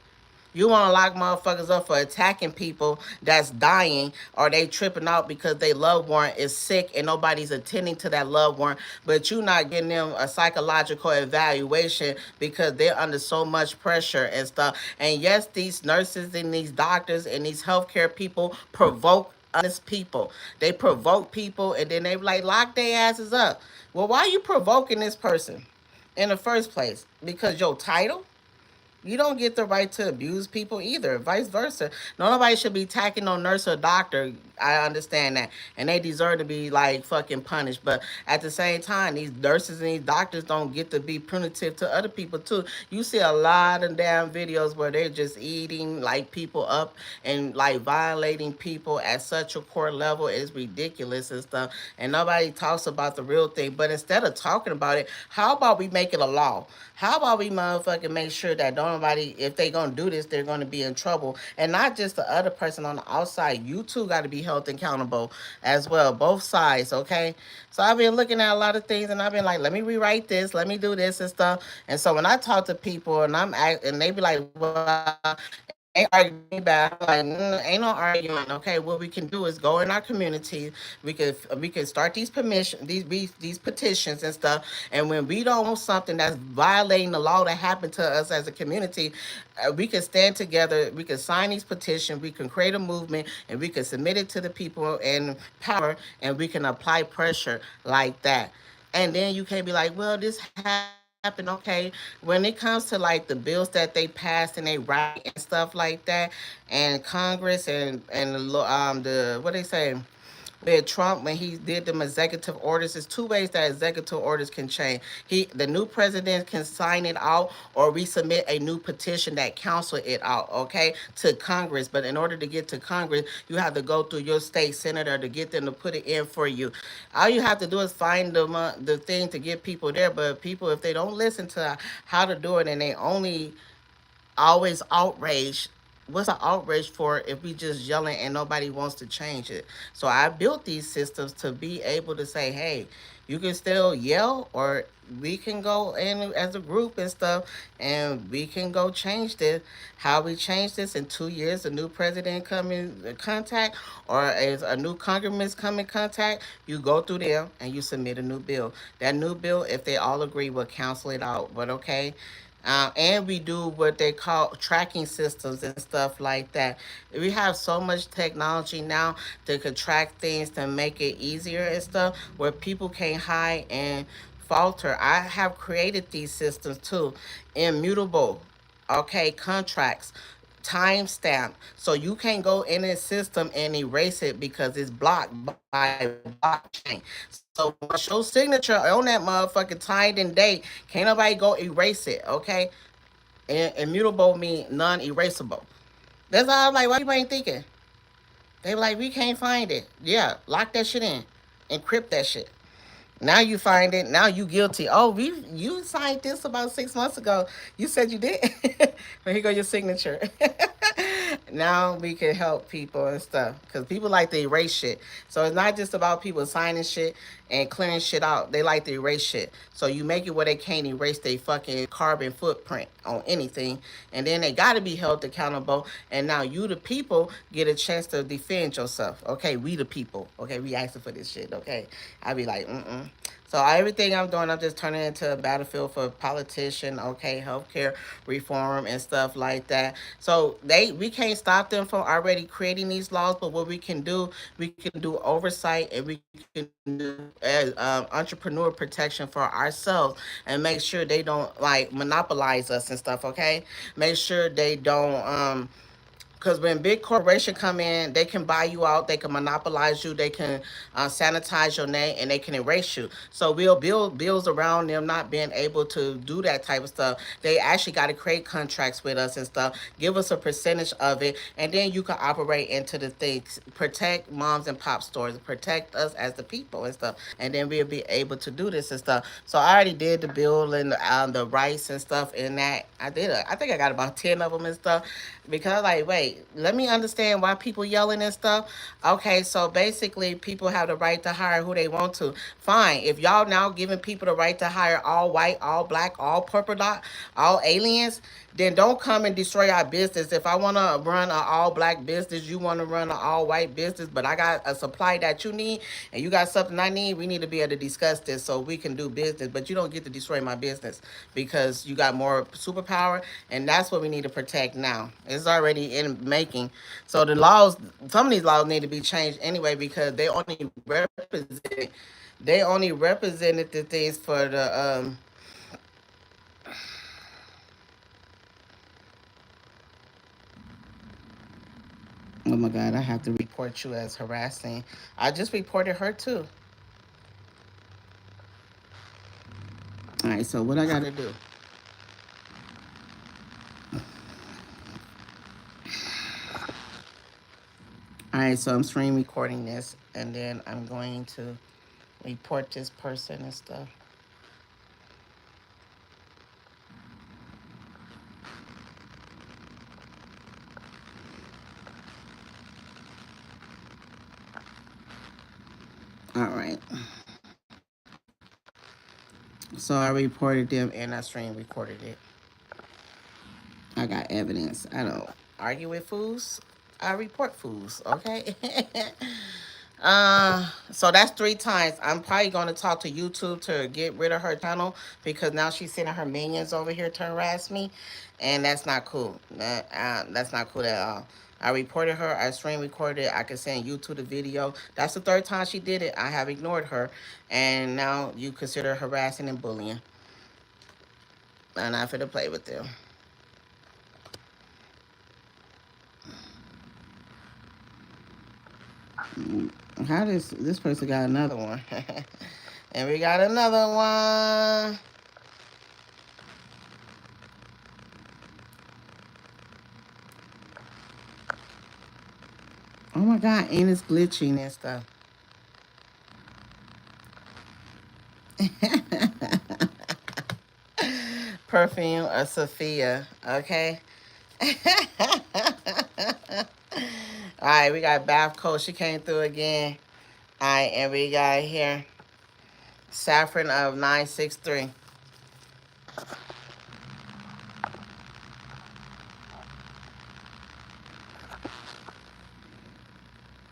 You want to lock motherfuckers up for attacking people that's dying or they tripping out because their loved one is sick and nobody's attending to that loved one, but you not getting them a psychological evaluation because they're under so much pressure and stuff. And yes, these nurses and these doctors and these healthcare people provoke honest people. They provoke people and then they like lock their asses up. Well, why are you provoking this person in the first place? Because your title? You don't get the right to abuse people either. Vice versa. Nobody should be attacking no nurse or doctor. I understand that. And they deserve to be like fucking punished. But at the same time, these nurses and these doctors don't get to be punitive to other people too. You see a lot of damn videos where they're just eating like people up and like violating people at such a core level. It's ridiculous and stuff. And nobody talks about the real thing. But instead of talking about it, how about we make it a law? How about we motherfucking make sure that don't nobody, if they gonna do this, they're gonna be in trouble. And not just the other person on the outside. You too gotta be held accountable as well. Both sides, okay? So I've been looking at a lot of things and I've been like, let me rewrite this, let me do this and stuff. And so when I talk to people and and they be like, well, They argue back. I'm like, ain't no arguing. Okay, what we can do is go in our community. We could start these permission these petitions and stuff. And when we don't want something that's violating the law that happened to us as a community, we can stand together. We can sign these petitions. We can create a movement, and we can submit it to the people in power, and we can apply pressure like that. And then you can't be like, well, this happened. Okay, when it comes to like the bills that they passed and they write and stuff like that, and Congress and the what they say with Trump when he did them executive orders. There's two ways that executive orders can change. The new president can sign it out, or we submit a new petition that counsel it out, okay, to Congress. But in order to get to Congress, you have to go through your state senator to get them to put it in for you. All you have to do is find the thing to get people there. But people, if they don't listen to how to do it, and they only always outraged. What's an outrage for if we just yelling and nobody wants to change it? So I built these systems to be able to say, hey, you can still yell, or we can go in as a group and stuff, and we can go change this. How we change this in 2 years, a new president come in contact, or as a new congressman come in contact, you go through there and you submit a new bill. That new bill, if they all agree, will cancel it out. But okay, and we do what they call tracking systems and stuff like that. We have so much technology now that could track things to make it easier and stuff where people can't hide and falter. I have created these systems too, immutable, okay, contracts, timestamp. So you can't go in this system and erase it because it's blocked by blockchain. So once your signature on that motherfucking time and date, can't nobody go erase it, okay? And immutable mean non-erasable. That's all. I'm like, why you ain't thinking? They were like, we can't find it. Yeah, lock that shit in, encrypt that shit. Now you find it. Now you guilty. Oh, you signed this about 6 months ago. You said you did. But here go your signature. Now we can help people and stuff because people like to erase shit. So it's not just about people signing shit and clearing shit out. They like to erase shit. So you make it where they can't erase their fucking carbon footprint on anything, and then they got to be held accountable. And now you, the people, get a chance to defend yourself. Okay, we the people. Okay, we asking for this shit. Okay, I be like, mm. So everything I'm doing, I'm just turning it into a battlefield for politician, okay, healthcare reform and stuff like that. So we can't stop them from already creating these laws, but what we can do oversight, and we can do entrepreneur protection for ourselves, and make sure they don't like monopolize us and stuff, okay? Make sure they don't because when big corporations come in, they can buy you out, they can monopolize you, they can sanitize your name, and they can erase you. So we'll build bills around them not being able to do that type of stuff. They actually got to create contracts with us and stuff, give us a percentage of it, and then you can operate into the things, protect moms and pop stores, protect us as the people and stuff, and then we'll be able to do this and stuff. So I already did the bill and the rights and stuff in that. I think I got about 10 of them and stuff, because like, wait, let me understand why people yelling and stuff. Okay, so basically people have the right to hire who they want to. Fine. If y'all now giving people the right to hire all white, all black, all purple dot, all aliens, then don't come and destroy our business. If I want to run an all black business, you want to run an all white business, but I got a supply that you need and you got something I need, we need to be able to discuss this so we can do business. But you don't get to destroy my business because you got more superpower, and that's what we need to protect now. It's already in making. So the laws, some of these laws need to be changed anyway because they only represented the things for the oh my God, I have to report you as harassing. I just reported her too. All right, so what I got to do? All right, so I'm screen recording this, and then I'm going to report this person and stuff. All right. So I reported them and I screen recorded it. I got evidence. I don't. Argue with fools, I report fools. Okay. So that's 3 times. I'm probably going to talk to YouTube to get rid of her channel because now she's sending her minions over here to harass me, and that's not cool. That's not cool at all. I reported her. I screen recorded it. I can send YouTube the video. That's the 3rd time she did it. I have ignored her, and now you consider harassing and bullying. I'm not for to play with them. How this person got another one? And we got another one. Oh my god, and it's glitching and stuff. Perfume of Sophia, okay? Alright, we got Bath Coat. She came through again. Alright, and we got here Saffron of 963.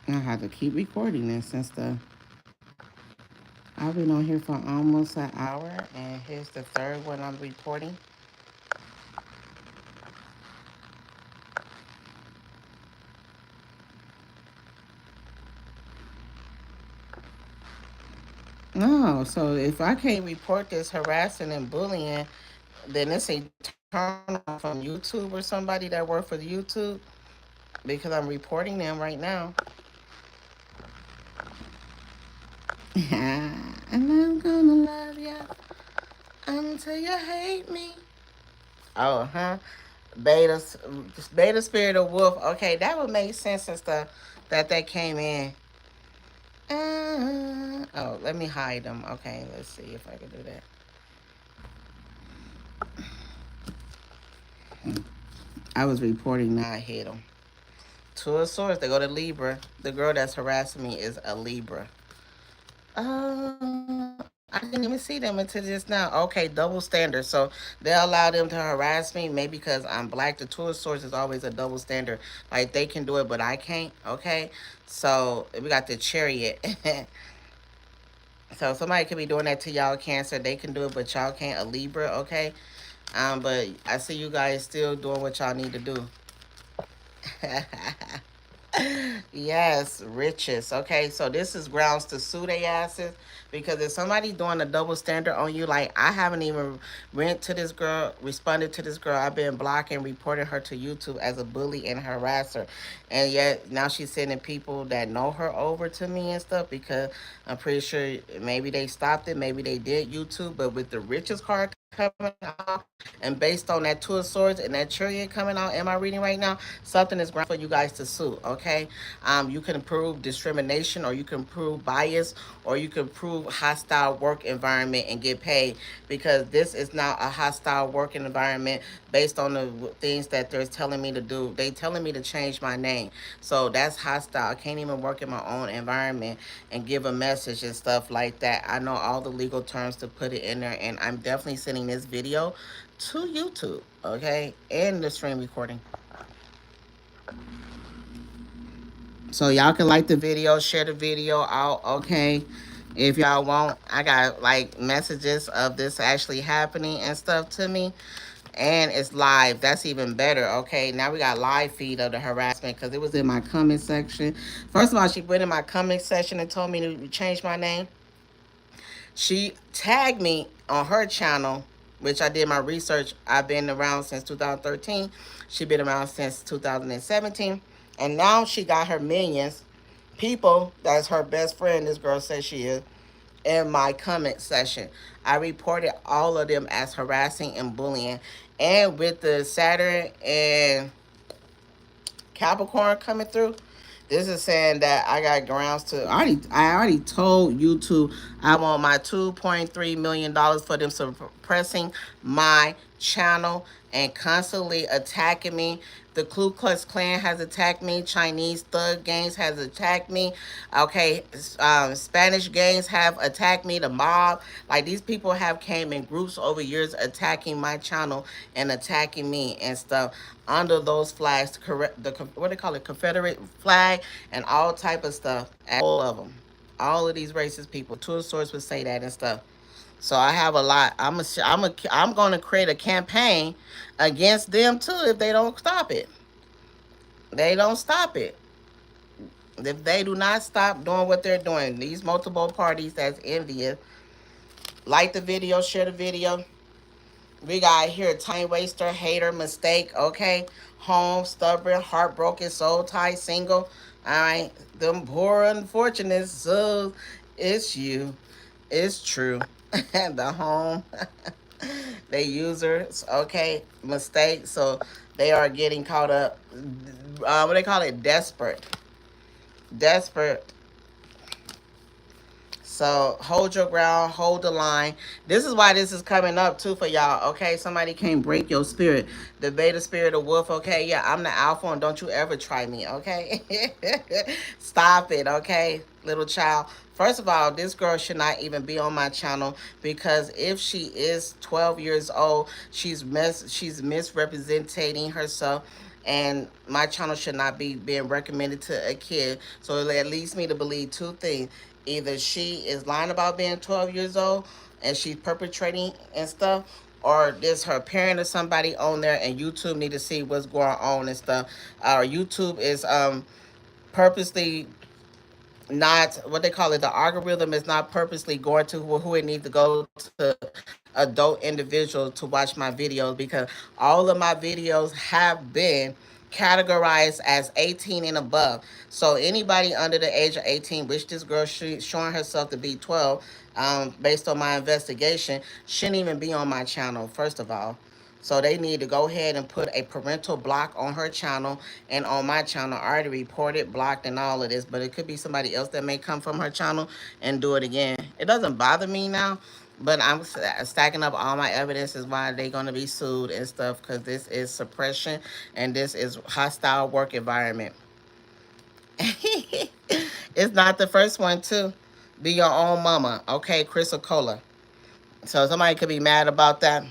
I have to keep recording this and stuff. I've been on here for almost an hour, and here's the 3rd one I'm reporting. No, so if I can't report this harassing and bullying, then it's a turn off from YouTube or somebody that work for the YouTube because I'm reporting them right now. And I'm gonna love you until you hate me. Oh, huh? Beta, beta spirit of wolf. Okay, that would make sense and stuff that they came in. Oh, let me hide them. Okay, let's see if I can do that. I was reporting now I hit them. Two of Swords, they go to Libra. The girl that's harassing me is a Libra. I didn't even see them until just now. Okay, double standard. So they allow them to harass me, maybe because I'm black. The Two of Swords is always a double standard. Like they can do it, but I can't. Okay, so we got the Chariot. So somebody could be doing that to y'all, Cancer. They can do it, but y'all can't. A Libra, okay. But I see you guys still doing what y'all need to do. Yes, riches. Okay, so this is grounds to sue their asses because if somebody doing a double standard on you, like I haven't even went to this girl, responded to this girl. I've been blocking, reporting her to YouTube as a bully and harasser, and yet now she's sending people that know her over to me and stuff because I'm pretty sure maybe they stopped it, maybe they did YouTube, but with the riches card coming out, and based on that Two of Swords and that Chariot coming out, am I reading right now? Something is ground for you guys to sue, okay? You can prove discrimination, or you can prove bias, or you can prove hostile work environment and get paid because this is not a hostile working environment based on the things that they're telling me to do. They telling me to change my name. So that's hostile. I can't even work in my own environment and give a message and stuff like that. I know all the legal terms to put it in there, and I'm definitely sending this video to YouTube, okay? And the stream recording. So y'all can like the video, share the video out, okay? If y'all want, I got like messages of this actually happening and stuff to me. And it's live. That's even better, okay? Now we got live feed of the harassment because it was in my comment section. First of all, she went in my comment section and told me to change my name. She tagged me on her channel, which I did my research. I've been around since 2013. She been around since 2017. And now she got her minions, people that's her best friend, this girl says she is, in my comment section. I reported all of them as harassing and bullying. And with the Saturn and Capricorn coming through, this is saying that I got grounds to. I already told YouTube I want my $2.3 million for them suppressing my channel and constantly attacking me The Ku Klux Klan has attacked me. Chinese thug gangs has attacked me. Okay, Spanish gangs have attacked me. The mob, like these people have came in groups over years attacking my channel and attacking me and stuff under those flags. Correct the what they call it, Confederate flag and all type of stuff. All of them, all of these racist people. Tour source would say that and stuff. So I have a lot. I'm going to create a campaign against them too if they don't stop it. They don't stop it. If they do not stop doing what they're doing, these multiple parties that's envious, like the video, share the video. We got here time waster, hater, mistake, okay? Home, stubborn, heartbroken, soul tie, single. All right, them poor unfortunates. So it's you. It's true. The home, they users, okay, mistake. So they are getting caught up. What they call it, desperate, desperate. So hold your ground, hold the line. This is why this is coming up too for y'all. Okay, somebody can't break your spirit. The beta spirit of wolf. Okay, yeah, I'm the alpha, and don't you ever try me. Okay, stop it. Okay, little child. First of all, this girl should not even be on my channel because if she is 12 years old, she's misrepresenting herself, and my channel should not be being recommended to a kid. So it leads me to believe two things: either she is lying about being 12 years old and she's perpetrating and stuff, or there's her parent or somebody on there, and YouTube need to see what's going on and stuff. YouTube is purposely not, what they call it, the algorithm is not purposely going to who it needs to go to, adult individuals to watch my videos, because all of my videos have been categorized as 18 and above. So anybody under the age of 18, which this girl showing herself to be 12, based on my investigation, shouldn't even be on my channel, first of all. So they need to go ahead and put a parental block on her channel and on my channel. I already reported, blocked, and all of this, but it could be somebody else that may come from her channel and do it again. It doesn't bother me now, but I'm stacking up all my evidence is why they're going to be sued and stuff, because this is suppression and this is hostile work environment. It's not the first one, too. Be your own mama, okay, Crystal Cola. So somebody could be mad about that.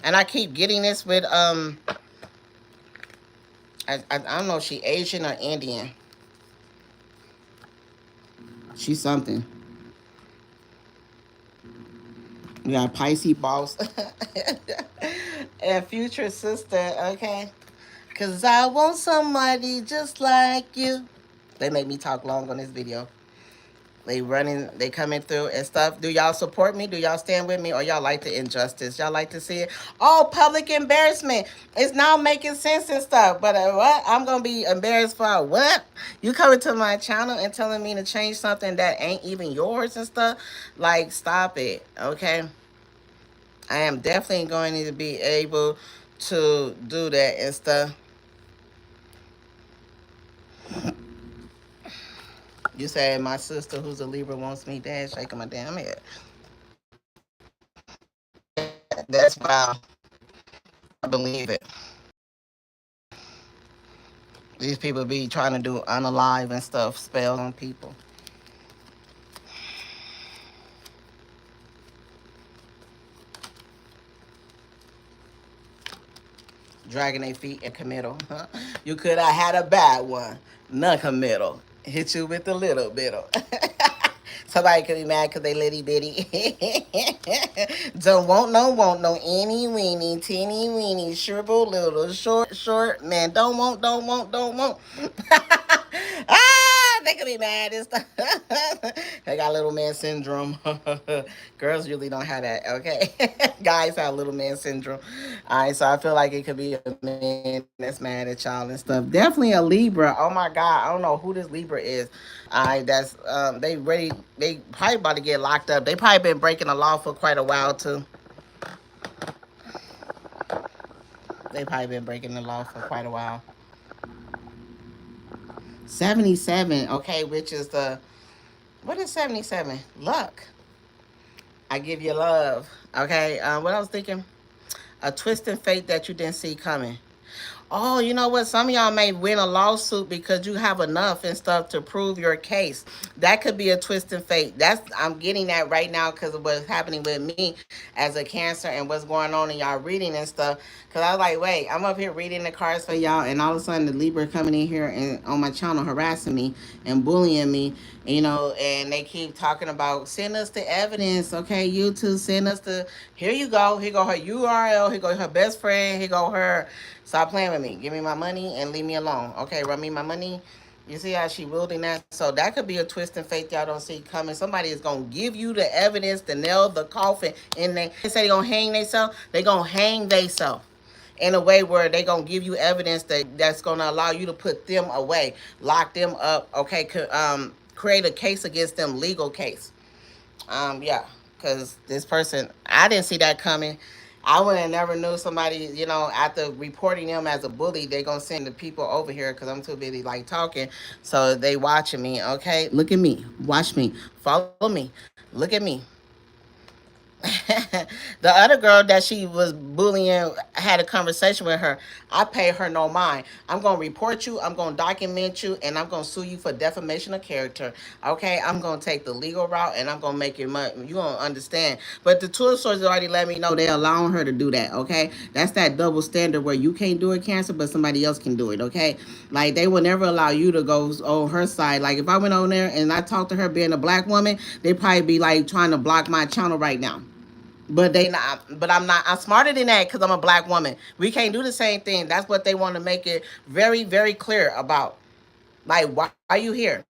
And I keep getting this with, I don't know if she Asian or Indian. She's something. We got Pisces boss. And future sister, okay? Because I want somebody just like you. They make me talk long on this video. They running, they coming through and stuff. Do y'all support me? Do y'all stand with me? Or y'all like the injustice? Y'all like to see it? Oh, public embarrassment. It's now making sense and stuff. But what? I'm going to be embarrassed for what? You coming to my channel and telling me to change something that ain't even yours and stuff? Like, stop it, okay? I am definitely going to be able to do that and stuff. You say my sister who's a Libra wants me dead, shaking my damn head. That's wow. I believe it. These people be trying to do unalive and stuff, spells on people. Dragging their feet in committal. You could have had a bad one. Non-committal. Hit you with a little bit of. Somebody could be mad because they litty bitty. Don't want no any weeny, teeny weeny, shrivel little, short, man. Don't want. They could be mad and stuff. They got little man syndrome. Girls really don't have that, okay? Guys have little man syndrome. All right, so I feel like it could be a man that's mad at y'all and stuff. Definitely a Libra. Oh my God, I don't know who this Libra is. All right, that's they probably about to get locked up. They probably been breaking the law for quite a while too. They probably been breaking the law for quite a while. 77, okay, which is the, what is 77? Luck. I give you love, okay? What I was thinking, a twist in fate that you didn't see coming. Oh, you know what? Some of y'all may win a lawsuit because you have enough and stuff to prove your case. That could be a twist in fate. That's I'm getting that right now because of what's happening with me as a Cancer and what's going on in y'all reading and stuff. Because I was like, wait, I'm up here reading the cards for y'all, and all of a sudden the Libra coming in here and on my channel harassing me and bullying me, and they keep talking about send us the evidence, okay? YouTube, send us the. Here you go. Here go her URL. Here go her best friend. Here go her. Stop playing with me. Give me my money and leave me alone. Okay, run me my money. You see how she wielding that? So that could be a twist in fate y'all don't see coming. Somebody is going to give you the evidence to nail the coffin. And they say they going to hang themselves. They going to hang themselves in a way where they going to give you evidence that's going to allow you to put them away, lock them up, okay, create a case against them, legal case. Yeah, because this person, I didn't see that coming. I would have never knew somebody, after reporting them as a bully, they going to send the people over here because I'm too busy, like, talking. So they watching me, okay? Look at me. Watch me. Follow me. Look at me. The other girl that she was bullying had a conversation with her. I pay her no mind. I'm going to report you. I'm going to document you. And I'm going to sue you for defamation of character. Okay? I'm going to take the legal route and I'm going to make your money. You're going to understand. But the tool source already let me know they're allowing her to do that. Okay? That's that double standard where you can't do it, Cancer, but somebody else can do it. Okay? Like, they will never allow you to go on her side. Like, if I went on there and I talked to her being a black woman, they'd probably be like trying to block my channel right now. But they not. But I'm not. I'm smarter than that because I'm a black woman. We can't do the same thing. That's what they want to make it very, very clear about. Like, why are you here?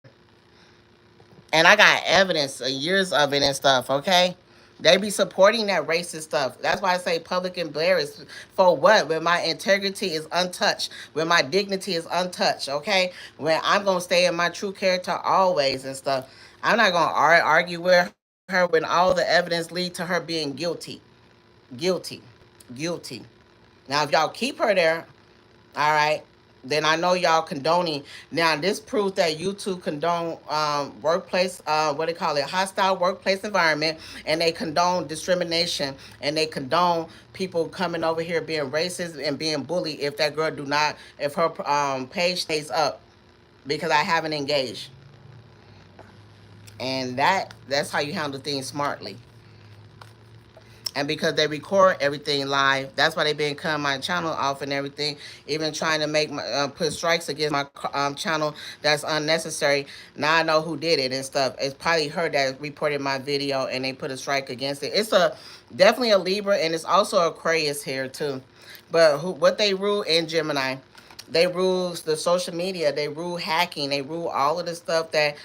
And I got evidence, years of it and stuff. Okay, they be supporting that racist stuff. That's why I say public embarrassment for what? When my integrity is untouched, when my dignity is untouched. Okay, when I'm gonna stay in my true character always and stuff. I'm not gonna argue with her when all the evidence lead to her being guilty. Guilty. Guilty. Now, if y'all keep her there, all right, then I know y'all condoning. Now, this proves that YouTube condone workplace, what they call it, hostile workplace environment, and they condone discrimination, and they condone people coming over here being racist and being bullied if that girl do not, if her page stays up, because I haven't engaged. And that's how you handle things smartly. And because they record everything live, that's why they been cutting my channel off and everything. Even trying to make my put strikes against my channel that's unnecessary. Now I know who did it and stuff. It's probably her that reported my video and they put a strike against it. It's definitely a Libra, and it's also Aquarius here too. But what they rule in Gemini, they rule the social media, they rule hacking, they rule all of the stuff that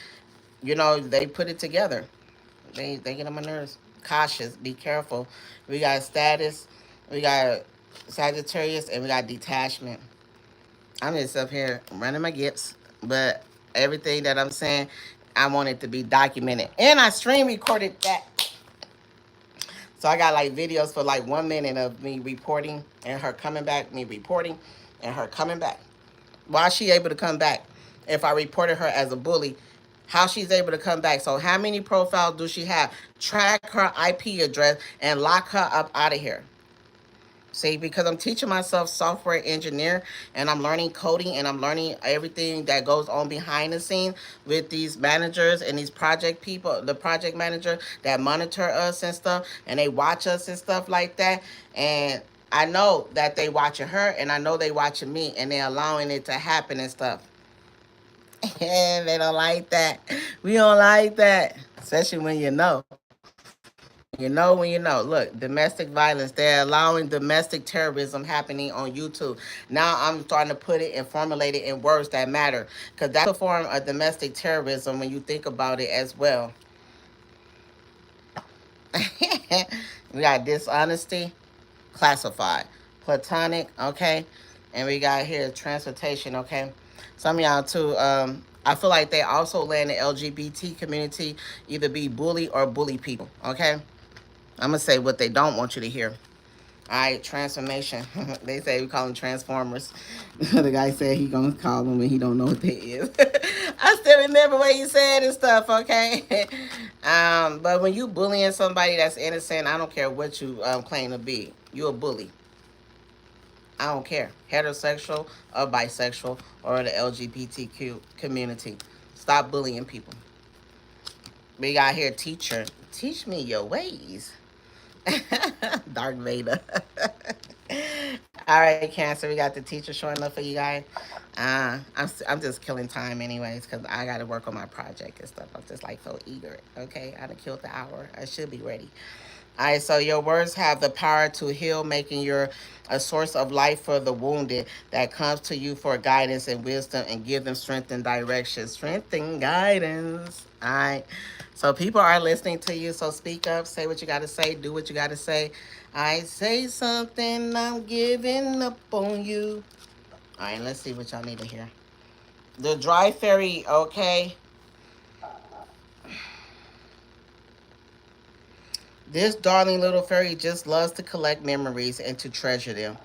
they put it together. They get on my nerves. Cautious, be careful. We got status, we got Sagittarius, and we got detachment. I'm just up here running my gifts, but everything that I'm saying, I want it to be documented. And I stream recorded that. So I got like videos for like 1 minute of me reporting and her coming back, me reporting and her coming back. Why is she able to come back? If I reported her as a bully, how she's able to come back. So how many profiles do she have? Track her IP address and lock her up out of here. See, because I'm teaching myself software engineer and I'm learning coding and I'm learning everything that goes on behind the scene with these managers and these project people, the project manager that monitor us and stuff, and they watch us and stuff like that. And I know that they watching her and I know they watching me and they're allowing it to happen and stuff. And they don't like that. We don't like that. Especially when you know. When you know. Look, domestic violence. They're allowing domestic terrorism happening on YouTube. Now I'm starting to put it and formulate it in words that matter. Because that's a form of domestic terrorism when you think about it as well. We got dishonesty, classified. Platonic, okay? And we got here transportation, okay? Some of y'all too, I feel like they also let the LGBT community either be bully or bully people, okay? I'm going to say what they don't want you to hear. All right, transformation. They say we call them transformers. The guy said he going to call them when he don't know what they is. I still remember what he said and stuff, okay? But when you bullying somebody that's innocent, I don't care what you claim to be. You a bully. I don't care, heterosexual or bisexual or the LGBTQ community. Stop bullying people. We got here, teacher. Teach me your ways. Dark Vader. All right, Cancer. We got the teacher showing up for you guys. I'm just killing time anyways because I got to work on my project and stuff. I'm just like so eager. Okay, I done killed the hour. I should be ready. All right, so your words have the power to heal, making you a source of life for the wounded that comes to you for guidance and wisdom and give them strength and direction. Strength and guidance. All right. So people are listening to you. So speak up, say what you got to say, do what you got to say. I say something, I'm giving up on you. All right, let's see what y'all need to hear. The dry fairy, okay. This darling little fairy just loves to collect memories and to treasure them.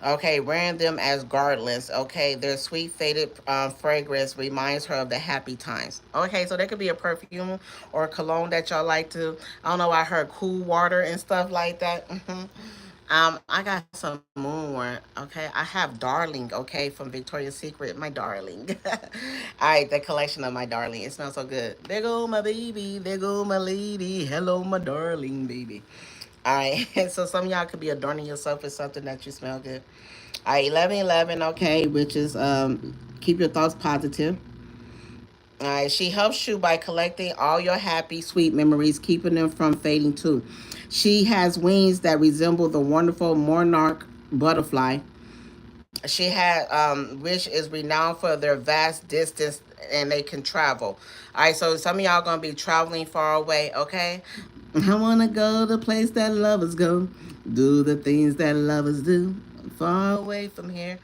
Okay, wearing them as garlands. Okay, their sweet faded fragrance reminds her of the happy times. Okay, so there could be a perfume or cologne that y'all like to. I don't know. I heard cool water and stuff like that. I got some more. Okay, I have Darling. Okay, from Victoria's Secret. My darling. All right, the collection of my darling. It smells so good. There go my baby. There go my lady. Hello, my darling baby. All right, so some of y'all could be adorning yourself with something that you smell good. All right, 1111, okay, which is keep your thoughts positive. All right, she helps you by collecting all your happy, sweet memories, keeping them from fading too. She has wings that resemble the wonderful monarch butterfly. She had, which is renowned for their vast distance and they can travel. All right, so some of y'all gonna be traveling far away, okay? I wanna go the place that lovers go, do the things that lovers do, far away from here,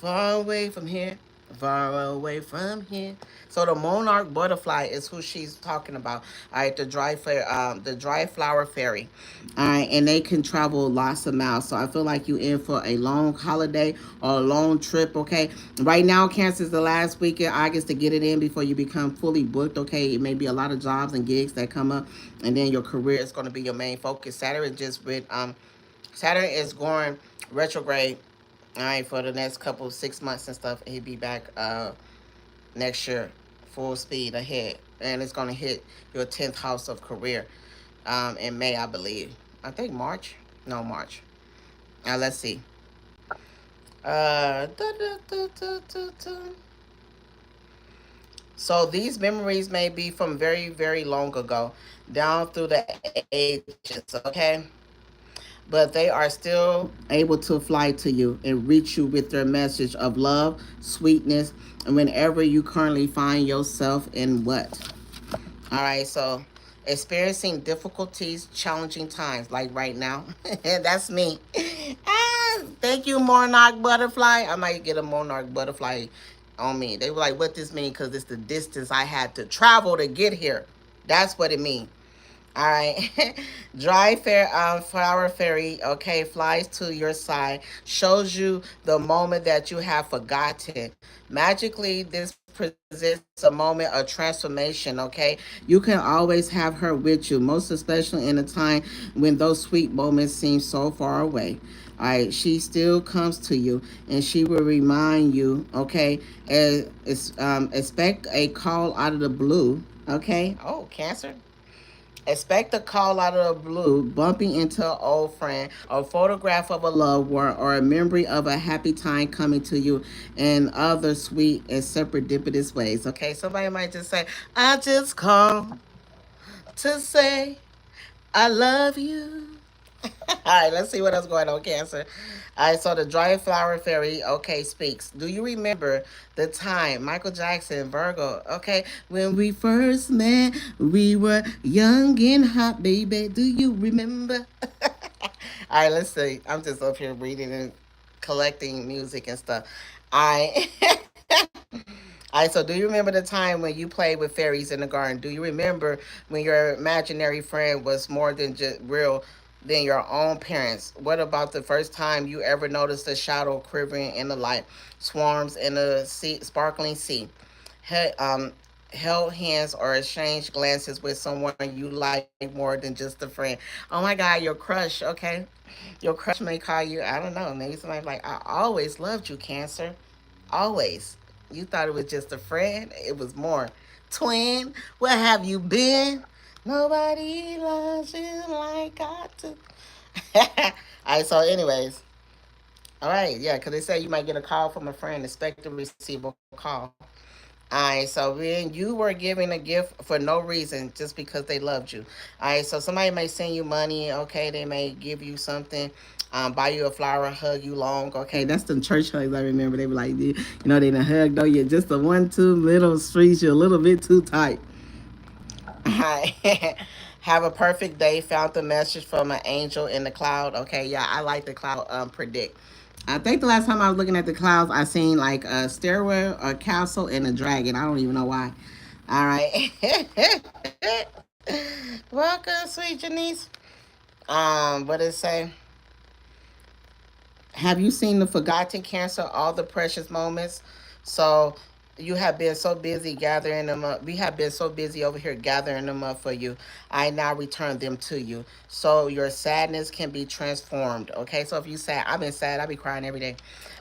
far away from here, far away from here. So the monarch butterfly is who she's talking about. All right, the dry flower fairy. All right, and they can travel lots of miles. So I feel like you in for a long holiday or a long trip. Okay, right now Cancer is the last week in August to get it in before you become fully booked. Okay, it may be a lot of jobs and gigs that come up, and then your career is going to be your main focus. Saturn is going retrograde. All right, for the next couple 6 months and stuff. He'll be back next year, full speed ahead, and it's gonna hit your 10th house of career in May, I believe. I think March. No, March. Now let's see. Da, da, da, da, da, da. So these memories may be from very, very long ago, down through the ages. Okay, but they are still able to fly to you and reach you with their message of love, sweetness, and whenever you currently find yourself in what? All right, so experiencing difficulties, challenging times, like right now. That's me. Thank you, Monarch Butterfly. I might get a Monarch Butterfly on me. They were like, what this mean? Because it's the distance I had to travel to get here. That's what it means. All right. Flower fairy, okay, flies to your side, shows you the moment that you have forgotten. Magically, this presents a moment of transformation, okay? You can always have her with you, most especially in a time when those sweet moments seem so far away. All right, she still comes to you and she will remind you, okay, expect a call out of the blue, okay? Oh, Cancer. Expect a call out of the blue, bumping into an old friend, a photograph of a loved one, or a memory of a happy time coming to you in other sweet and serendipitous ways. Okay, somebody might just say, I just called to say I love you. All right, let's see what else going on, Cancer. All right, so the dry flower fairy, okay, speaks. Do you remember the time, Michael Jackson, Virgo, okay, when we first met, we were young and hot, baby. Do you remember? All right, let's see. I'm just up here reading and collecting music and stuff. All right. All right, so do you remember the time when you played with fairies in the garden? Do you remember when your imaginary friend was more than just real than your own parents? What about the first time you ever noticed a shadow quivering in the light, swarms in a sea, sparkling sea? Hey, held hands or exchanged glances with someone you like more than just a friend. Oh my God, your crush, okay? Your crush may call you, I don't know, maybe somebody like, I always loved you, Cancer. Always. You thought it was just a friend, it was more. Twin, where have you been? Nobody loves you like I do. All right, so, anyways, all right, yeah, because they say you might get a call from a friend, expect to receive a call. All right, so when you were giving a gift for no reason, just because they loved you. All right, so somebody may send you money. Okay, they may give you something, buy you a flower, hug you long. Okay, that's the church hugs I remember. They were like, they done hugged on you just a 1, 2 little streets. You're a little bit too tight. Hi. Have a perfect day. Found the message from an angel in the cloud. Okay, yeah, I like the cloud predict. I think the last time I was looking at the clouds, I seen like a stairwell, a castle, and a dragon. I don't even know why. All right. Welcome, sweet Janice. What did it say? Have you seen the forgotten cancer, all the precious moments? So you have been so busy gathering them up. We have been so busy over here gathering them up for you. I now return them to you. So your sadness can be transformed. Okay, so if you sad, I've been sad, I be crying every day.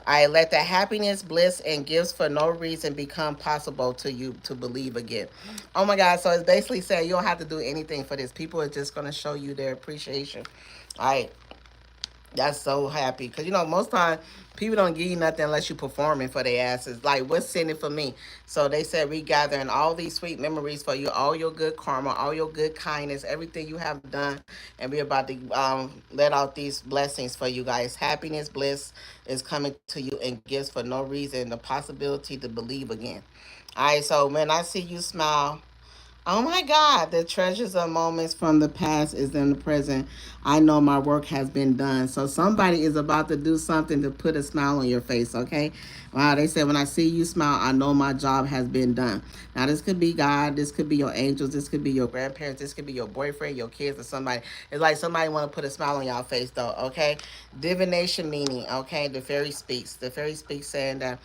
I let the happiness, bliss, and gifts for no reason become possible to you to believe again. Oh my God, so it's basically saying you don't have to do anything for this. People are just gonna show you their appreciation. All right. That's so happy because most time people don't give you nothing unless you performing for their asses. Like, what's in it for me? So they said we gathering all these sweet memories for you, all your good karma, all your good kindness, everything you have done, and we're about to let out these blessings for you guys. Happiness, bliss is coming to you in gifts for no reason. The possibility to believe again. All right, so when I see you smile. Oh my God, the treasures of moments from the past is in the present. I know my work has been done. So somebody is about to do something to put a smile on your face, okay? Wow, they said when I see you smile, I know my job has been done. Now this could be God, this could be your angels, this could be your grandparents, this could be your boyfriend, your kids, or somebody. It's like somebody want to put a smile on y'all face though, okay? Divination meaning, okay? The fairy speaks. The fairy speaks saying that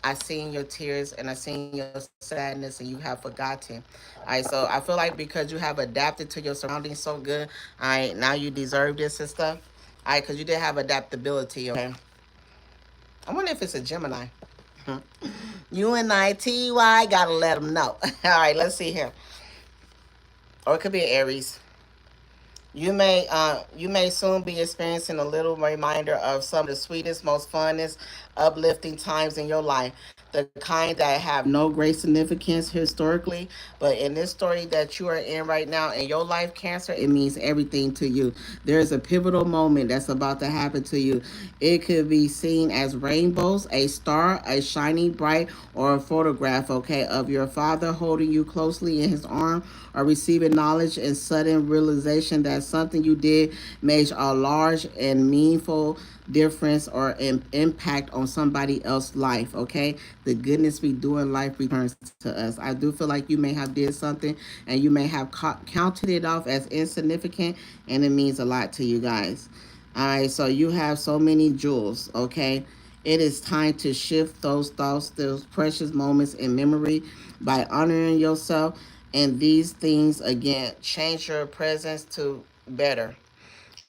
I seen your tears and I seen your sadness and you have forgotten. All right, so I feel like because you have adapted to your surroundings so good, all right, now you deserve this and stuff. All right, because you did have adaptability, okay? I wonder if it's a Gemini. UNITY, gotta let them know. All right, let's see here. Or it could be an Aries. You may soon be experiencing a little reminder of some of the sweetest, most funnest, uplifting times in your life. The kind that have no great significance historically, but in this story that you are in right now in your life, Cancer, it means everything to you. There's a pivotal moment that's about to happen to you. It could be seen as rainbows, a star, a shining bright, or a photograph, okay, of your father holding you closely in his arm, or receiving knowledge and sudden realization that something you did made a large and meaningful difference or impact on somebody else's life. Okay, the goodness we do in life returns to us. I do feel like you may have did something and you may have counted it off as insignificant, and it means a lot to you guys. All right, so you have so many jewels. Okay, it is time to shift those thoughts, those precious moments in memory by honoring yourself and these things again. Change your presence to better.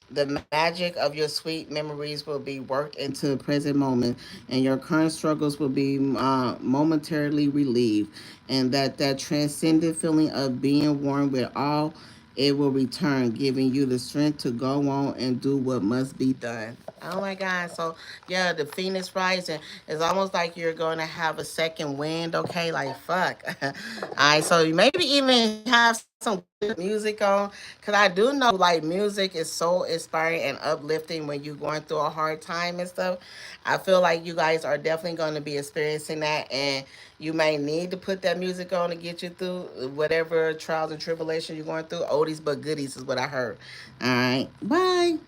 The magic of your sweet memories will be worked into the present moment, and your current struggles will be momentarily relieved. And that transcendent feeling of being warm with all, it will return, giving you the strength to go on and do what must be done. Oh my God. So, yeah, the Phoenix rising is almost like you're going to have a second wind, okay? Like, fuck. All right, so you maybe even have some good music on. Because I do know, like, music is so inspiring and uplifting when you're going through a hard time and stuff. I feel like you guys are definitely going to be experiencing that. And you may need to put that music on to get you through whatever trials and tribulations you're going through. Oldies but goodies is what I heard. All right, bye.